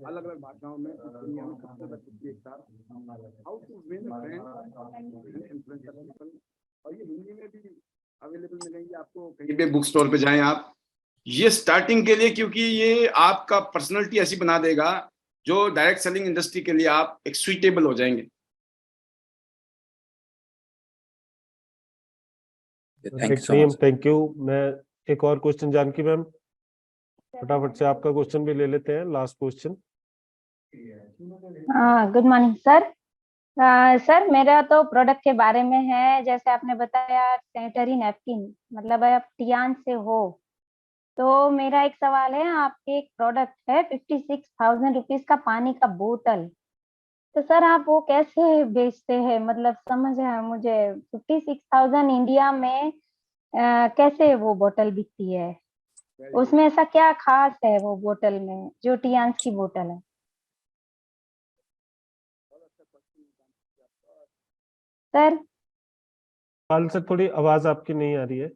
अलग अलग भाषाओं में दुनिया में सबसे बड़ी बुक एक साथ, how to win friends and influence the people. और ये हिंदी में भी अवेलेबल मिलेंगी आपको, कहीं पे बुक स्टोर पे जाएं आप। ये स्टार्टिंग के लिए, क्योंकि ये आपका पर्सनालिटी ऐसी बना देगा जो डायरेक्ट सेलिंग इंडस्ट्री के लिए आप एक सुइटेबल हो जाएंगे। Thank you. मैं एक और क्वेश्चन, जानकी मैम, फटाफट से आपका क्वेश्चन भी ले लेते हैं, last question. Good morning sir. Sir, मेरा तो प्रोडक्ट के बारे में है। जैसे आपने बताया सैनिटरी नैपकिन, मतलब आप टियान से हो, तो मेरा एक सवाल है। आपके एक प्रोडक्ट है 56,000 रुपीज का पानी का बोतल, तो सर आप वो कैसे बेचते हैं? मतलब समझ है मुझे, 56,000 इंडिया में कैसे वो बोतल बिकती है, उसमें ऐसा क्या खास है वो बोतल में जो टियान्स की बोतल है? सर पाल सर, थोड़ी आवाज आपकी नहीं आ रही है।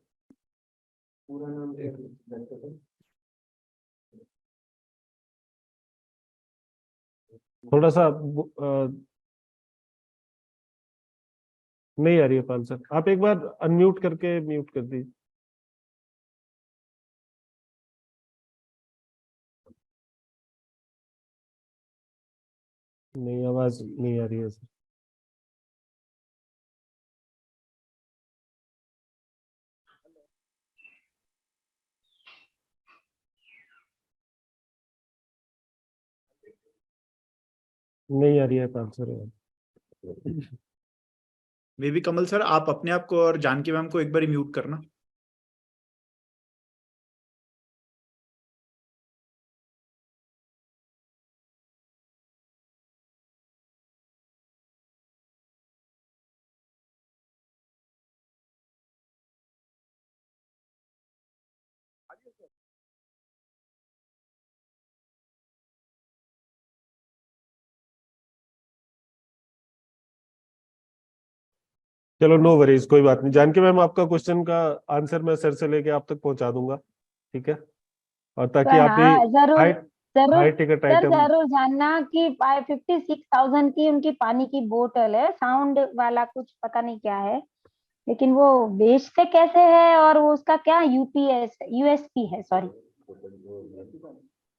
थोड़ा सा नहीं आ रही है पाल सर, आप एक बार अनम्यूट करके म्यूट कर दीजिए। नहीं, आवाज नहीं आ रही है सर। नहीं आ रही है Pal sir. Maybe Kamal sir आप अपने आप को और जानकी मैम को एक बार म्यूट करना। चलो नो वरीज, कोई बात नहीं। जानकी मैम, आपका क्वेश्चन का आंसर मैं सर से लेके आप तक पहुंचा दूंगा, ठीक है? और ताकि सर आप भी हाँ जरूर, हाई जरूर हाई टिकट सर, आइटम। जरूर जानना कि 56,000 की उनकी पानी की बोतल है, साउंड वाला कुछ पता नहीं क्या है, लेकिन वो बेचते कैसे है और वो उसका क्या यूएसपी है, सॉरी।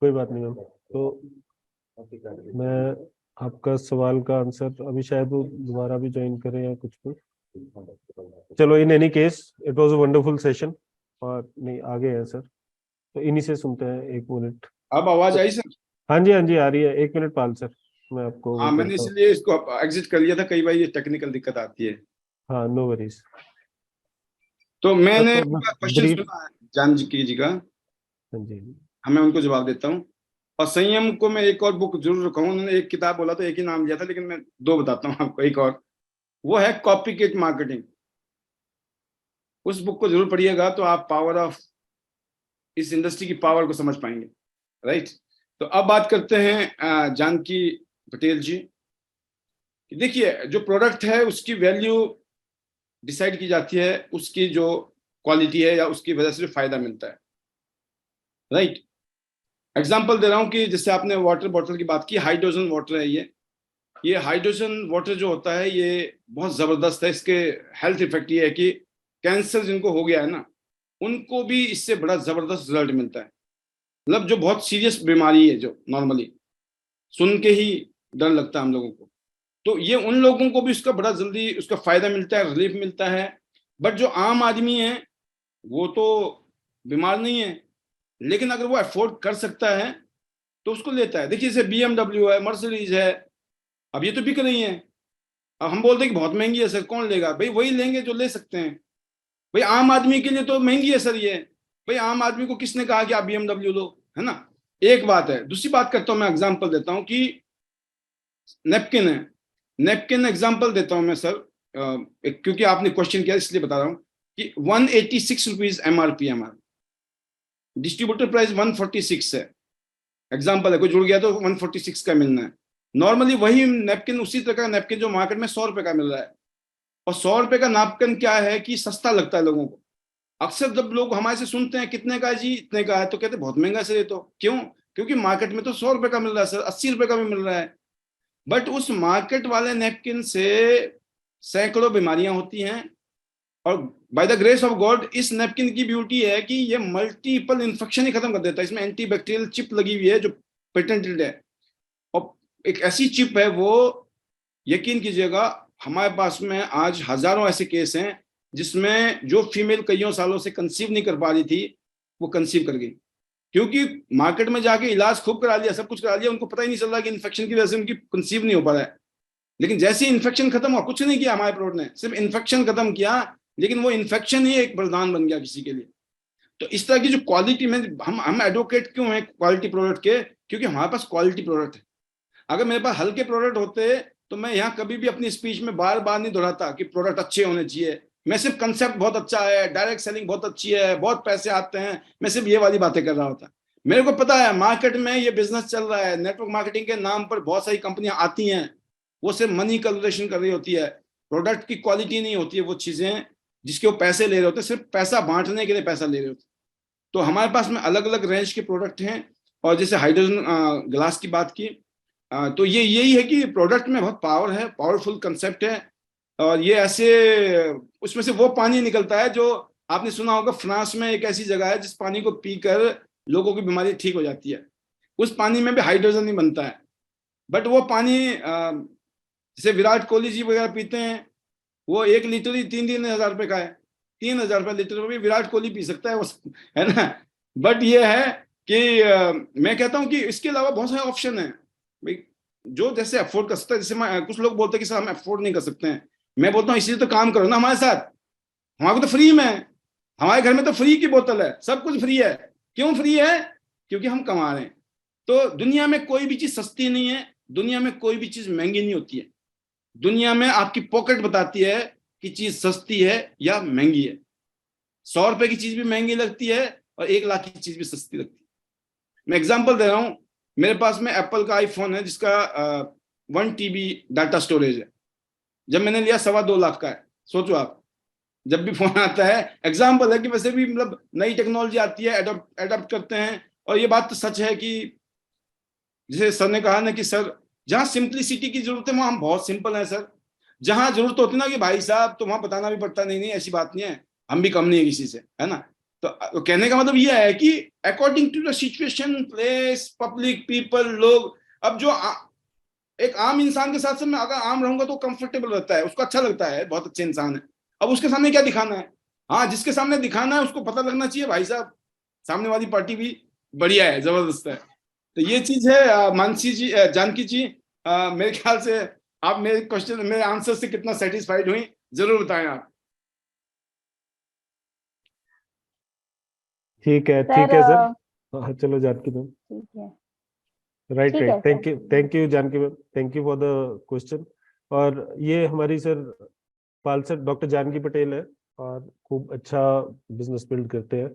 कोई बात नहीं मैम। तो मैं आपका सवाल का आंसर, अभी शायद वो दोबारा भी ज्वाइन करें या कुछ भी। चलो, in any case it was a wonderful session. और नहीं, आगे है सर, तो इन्हीं से सुनते हैं। एक मिनट। अब आवाज आई सर? हाँ जी, हाँ जी, आ रही है। एक मिनट पाल सर, मैं आपको वो हाँ, मैंने करता हूँ। इसलिए इसको एग्जिट कर लिया था, कई बार ये टेक्निकल दिक्कत आती है। हाँ, नो वरीज। तो मैंने तो उनका क्वेश्चन ब्रीफ। सुना है जानकी जी का, हाँ जी। मैं उनको जवाब देता हूँ। और संयम को मैं एक और बुक जरूर रखूंगा। उन्होंने एक किताब बोला तो एक ही नाम लिया था, लेकिन मैं दो बताता हूँ आपको। एक और, वो है कॉपी केट मार्केटिंग। उस बुक को जरूर पढ़िएगा, तो आप पावर ऑफ इस इंडस्ट्री की पावर को समझ पाएंगे। राइट। तो अब बात करते हैं जानकी पटेल जी। देखिए, जो प्रोडक्ट है उसकी वैल्यू डिसाइड की जाती है उसकी जो क्वालिटी है या उसकी वजह से जो फायदा मिलता है। राइट। एग्जाम्पल दे रहा हूं कि जैसे आपने वाटर बॉटल की बात की, हाइड्रोजन वाटर है ये हाइड्रोजन वाटर जो होता है ये बहुत जबरदस्त है। इसके हेल्थ इफेक्ट ये है कि कैंसर जिनको हो गया है ना, उनको भी इससे बड़ा जबरदस्त रिजल्ट मिलता है। मतलब जो बहुत सीरियस बीमारी है, जो नॉर्मली सुन के ही डर लगता है हम लोगों को, तो ये उन लोगों को भी उसका बड़ा जल्दी उसका फायदा मिलता है, रिलीफ मिलता है। बट जो आम आदमी है वो तो बीमार नहीं है, लेकिन अगर वो अफोर्ड कर सकता है तो उसको लेता है। देखिए, जैसे BMW है, मर्सिडीज है, अब ये तो बिक रही है। अब हम बोलते हैं कि बहुत महंगी है सर, कौन लेगा? भाई वही लेंगे जो ले सकते हैं। भाई आम आदमी के लिए तो महंगी है सर ये। भाई आम आदमी को किसने कहा कि आप BMW लो, है ना? एक बात है। दूसरी बात करता हूं, मैं एग्जांपल देता हूं कि नेपकिन है। नेपकिन एग्जांपल देता हूं मैं सर, क्योंकि आपने क्वेश्चन किया इसलिए बता रहा हूं कि 186 रुपीज MRP हमारा, डिस्ट्रीब्यूटर प्राइस 146 है। एग्जाम्पल है, कोई जुड़ गया तो 146 का मिलना है। नॉर्मली वही नैपकिन, उसी तरह का नैपकिन जो मार्केट में 100 रुपए का मिल रहा है। और 100 रुपए का नैपकिन क्या है कि सस्ता लगता है लोगों को। अक्सर जब लोग हमारे से सुनते हैं कितने का है जी, इतने का है, तो कहते हैं बहुत महंगा सर ये तो। क्यों? क्योंकि मार्केट में तो 100 रुपए का मिल रहा है सर, 80 रुपए का भी मिल रहा है। बट उस मार्केट वाले नैपकिन से सैकड़ों बीमारियां होती हैं। और bye the grace of God इस नैपकिन की ब्यूटी है कि ये मल्टीपल इन्फेक्शन ही खत्म कर देता है। इसमें एंटीबैक्टीरियल चिप लगी हुई है जो पेटेंटेड है। और एक ऐसी चिप है वो, यकीन कीजिएगा, हमारे पास में आज हजारों ऐसे केस हैं जिसमें जो फीमेल कईयों सालों से कंसीव नहीं कर पा रही थी वो कंसीव कर गई। क्योंकि मार्केट में जाके इलाज खूब करा लिया, सब कुछ करा लिया, उनको पता ही नहीं चल रहा कि इन्फेक्शन की वजह से उनकी कंसीव नहीं हो पा रहा है। लेकिन जैसे ही इन्फेक्शन खत्म हुआ, कुछ नहीं किया हमारे प्रोडक्ट ने, सिर्फ इन्फेक्शन खत्म किया, लेकिन वो इन्फेक्शन ही एक वरदान बन गया किसी के लिए। तो इस तरह की जो क्वालिटी में हम एडवोकेट क्यों हैं क्वालिटी प्रोडक्ट के? क्योंकि हमारे पास क्वालिटी प्रोडक्ट है। अगर मेरे पास हल्के प्रोडक्ट होते तो मैं यहाँ कभी भी अपनी स्पीच में बार बार नहीं दोहराता कि प्रोडक्ट अच्छे होने चाहिए, मैं सिर्फ कंसेप्ट बहुत अच्छा है, डायरेक्ट सेलिंग बहुत अच्छी है, बहुत पैसे आते हैं, मैं सिर्फ ये वाली बातें कर रहा होता। मेरे को पता है मार्केट में ये बिजनेस चल रहा है, नेटवर्क मार्केटिंग के नाम पर बहुत सारी कंपनियां आती हैं, वो सिर्फ मनी कैलकुलेशन कर रही होती है, प्रोडक्ट की क्वालिटी नहीं होती है वो चीजें जिसके वो पैसे ले रहे होते, सिर्फ पैसा बांटने के लिए पैसा ले रहे होते। तो हमारे पास में अलग अलग रेंज के प्रोडक्ट हैं, और जैसे हाइड्रोजन ग्लास की बात की, तो ये यही है कि प्रोडक्ट में बहुत पावर है, पावरफुल कंसेप्ट है, और ये ऐसे उसमें से वो पानी निकलता है जो आपने सुना होगा, फ्रांस में एक ऐसी जगह है जिस पानी को पीकर लोगों की बीमारी ठीक हो जाती है। उस पानी में भी हाइड्रोजन नहीं बनता है, बट वो पानी जैसे विराट कोहली जी वगैरह पीते हैं, वो 1 लीटर ही 3,000 रुपए का है, 3,000 रुपये लीटर में भी विराट कोहली पी सकता है वो, है ना। बट ये है कि मैं कहता हूँ कि इसके अलावा बहुत सारे ऑप्शन है भाई, जो जैसे अफोर्ड कर सकता है। जैसे कुछ लोग बोलते हैं कि सर हम अफोर्ड नहीं कर सकते हैं, मैं बोलता हूँ इसलिए तो काम करो ना हमारे साथ, हमारे को तो फ्री में है, हमारे घर में तो फ्री की बोतल है, सब कुछ फ्री है। क्यों फ्री है? क्योंकि हम कमा रहे हैं। तो दुनिया में कोई भी चीज सस्ती नहीं है, दुनिया में कोई भी चीज महंगी नहीं होती है। दुनिया में आपकी पॉकेट बताती है कि चीज सस्ती है या महंगी है। 100 रुपए की चीज भी महंगी लगती है और 1 लाख की चीज भी सस्ती लगती है। मैं एग्जांपल दे रहा हूं, मेरे पास में एप्पल का आईफोन है जिसका 1 TB डाटा स्टोरेज है, जब मैंने लिया 2.25 लाख का है। सोचो आप, जब भी फोन आता है, एग्जाम्पल है कि वैसे भी मतलब नई टेक्नोलॉजी आती है, एडॉप्ट करते हैं। और ये बात तो सच है कि जैसे सर ने कहा ना कि सर जहाँ सिंप्लिसिटी की जरूरत है वहाँ हम बहुत सिंपल हैं सर। जहाँ जरूरत होती है ना कि भाई साहब तो वहाँ बताना भी पड़ता, नहीं ऐसी बात नहीं है, हम भी कम नहीं है किसी से, है ना। तो कहने का मतलब यह है कि according to the situation, place, public, people, लोग, अब जो एक आम इंसान के साथ में अगर आम रहूंगा तो कंफर्टेबल रहता है, उसको अच्छा लगता है, बहुत अच्छे इंसान है। अब उसके सामने क्या दिखाना है? हाँ, जिसके सामने दिखाना है उसको पता लगना चाहिए भाई साहब सामने वाली पार्टी भी बढ़िया है, जबरदस्त है। तो ये चीज है। मानसी जी, जानकी जी, मेरे ख्याल से आप मेरे क्वेश्चन, मेरे आंसर से कितना सेटिस्फाइड हुई, जरूर बताएं आप। ठीक है सर। हाँ चलो जानकी मैम। ठीक है, राइट ठीक है thank you Janaki ma'am, thank you for the question. और ये हमारी sir Pal sir doctor Janaki Patel है और खूब अच्छा बिजनेस बिल्ड करते हैं।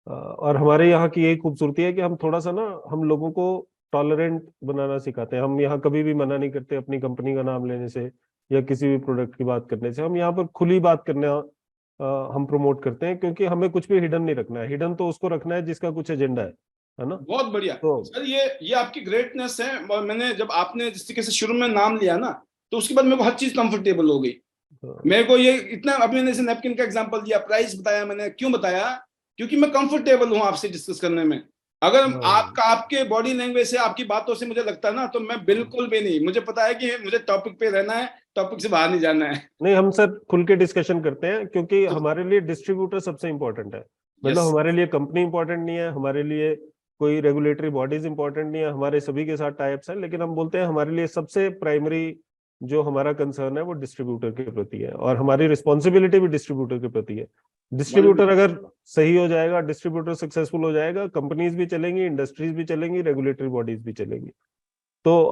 और हमारे यहाँ की यही खूबसूरती है कि हम थोड़ा सा ना हम लोगों को टॉलरेंट बनाना सिखाते हैं। हम यहाँ कभी भी मना नहीं करते अपनी कंपनी का नाम लेने से या किसी भी प्रोडक्ट की बात करने से। हम यहाँ पर खुली बात करना हम प्रमोट करते हैं, क्योंकि हमें कुछ भी हिडन नहीं रखना है। हिडन तो उसको रखना है जिसका कुछ एजेंडा है ना। बहुत बढ़िया। तो सर ये आपकी ग्रेटनेस है। और मैंने जब आपने जिस तरीके से शुरू में नाम लिया ना, तो उसके बाद मेरे को हर चीज कंफर्टेबल हो गई। मेरे को ये इतना, अभी मैंने नैपकिन का एग्जांपल दिया, प्राइस बताया मैंने, क्यों बताया? क्योंकि मैं कंफर्टेबल हूं आपसे डिस्कस करने में। अगर आपके बॉडी लैंग्वेज से, आपकी बातों से मुझे लगता है ना, तो मैं बिल्कुल भी नहीं, मुझे पता है कि मुझे टॉपिक पे रहना है, टॉपिक से बाहर नहीं जाना है। नहीं, हम सर खुल के डिस्कशन करते हैं, क्योंकि हमारे लिए डिस्ट्रीब्यूटर सबसे इंपॉर्टेंट है। मतलब हमारे लिए कंपनी इंपॉर्टेंट नहीं है, हमारे लिए कोई रेगुलेटरी बॉडीज इंपॉर्टेंट नहीं है, हमारे सभी के साथ टाइप्स है, लेकिन हम बोलते हैं हमारे लिए सबसे प्राइमरी जो हमारा कंसर्न है वो डिस्ट्रीब्यूटर के प्रति है, और हमारी रिस्पॉन्सिबिलिटी भी डिस्ट्रीब्यूटर के प्रति है। डिस्ट्रीब्यूटर अगर सही हो जाएगा, डिस्ट्रीब्यूटर सक्सेसफुल हो जाएगा, कंपनीज भी चलेंगी, इंडस्ट्रीज भी चलेंगी, रेगुलेटरी बॉडीज भी चलेंगी। तो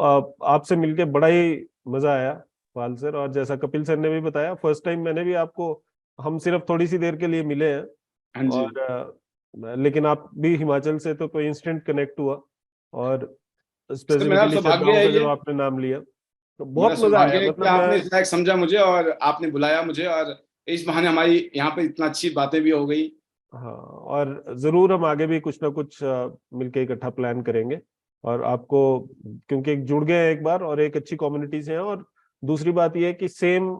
आपसे मिलके बड़ा ही मजा आया पाल सर। और जैसा कपिल सर ने भी बताया, फर्स्ट टाइम मैंने भी आपको, हम सिर्फ थोड़ी सी देर के लिए मिले हैं, और लेकिन आप भी हिमाचल से, तो कोई इंस्टेंट कनेक्ट हुआ। और स्पेसिफिकली जो आपने नाम लिया तो बहुत मजा आया। मतलब आपने समझा मुझे और आपने बुलाया मुझे, और इस बहाने हमारी यहाँ पे इतना अच्छी बातें भी हो गई। हाँ, और जरूर हम आगे भी कुछ ना कुछ मिलके इकट्ठा प्लान करेंगे। और आपको, क्योंकि एक जुड़ गए एक बार और एक अच्छी कम्युनिटी से हैं, और दूसरी बात यह है कि सेम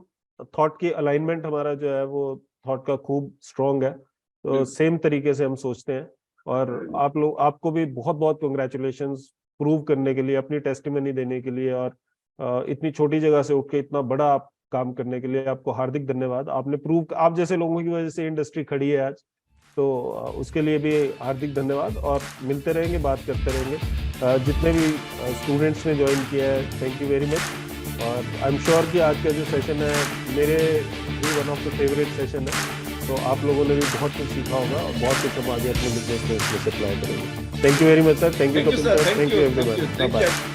थॉट की अलाइनमेंट हमारा जो है वो थॉट का खूब स्ट्रॉन्ग है, तो सेम तरीके से हम सोचते हैं। और आप लोग, आपको भी बहुत बहुत कंग्रेचुलेशंस प्रूव करने के लिए, अपनी टेस्टिमनी देने के लिए, और इतनी छोटी जगह से उठ के इतना बड़ा आप काम करने के लिए आपको हार्दिक धन्यवाद। आपने प्रूव, आप जैसे लोगों की वजह से इंडस्ट्री खड़ी है आज, तो उसके लिए भी हार्दिक धन्यवाद। और मिलते रहेंगे, बात करते रहेंगे। जितने भी स्टूडेंट्स ने ज्वाइन किया है, थैंक यू वेरी मच। और आई एम श्योर कि आज का जो सेशन है मेरे भी one of the favourite session है, तो आप लोगों ने भी बहुत कुछ सीखा होगा और बहुत कुछ हम आगे अपने बिजनेस में इसमें अप्लाई करेंगे। Thank you very much sir, thank you Kapil sir, thank you everyone, bye bye.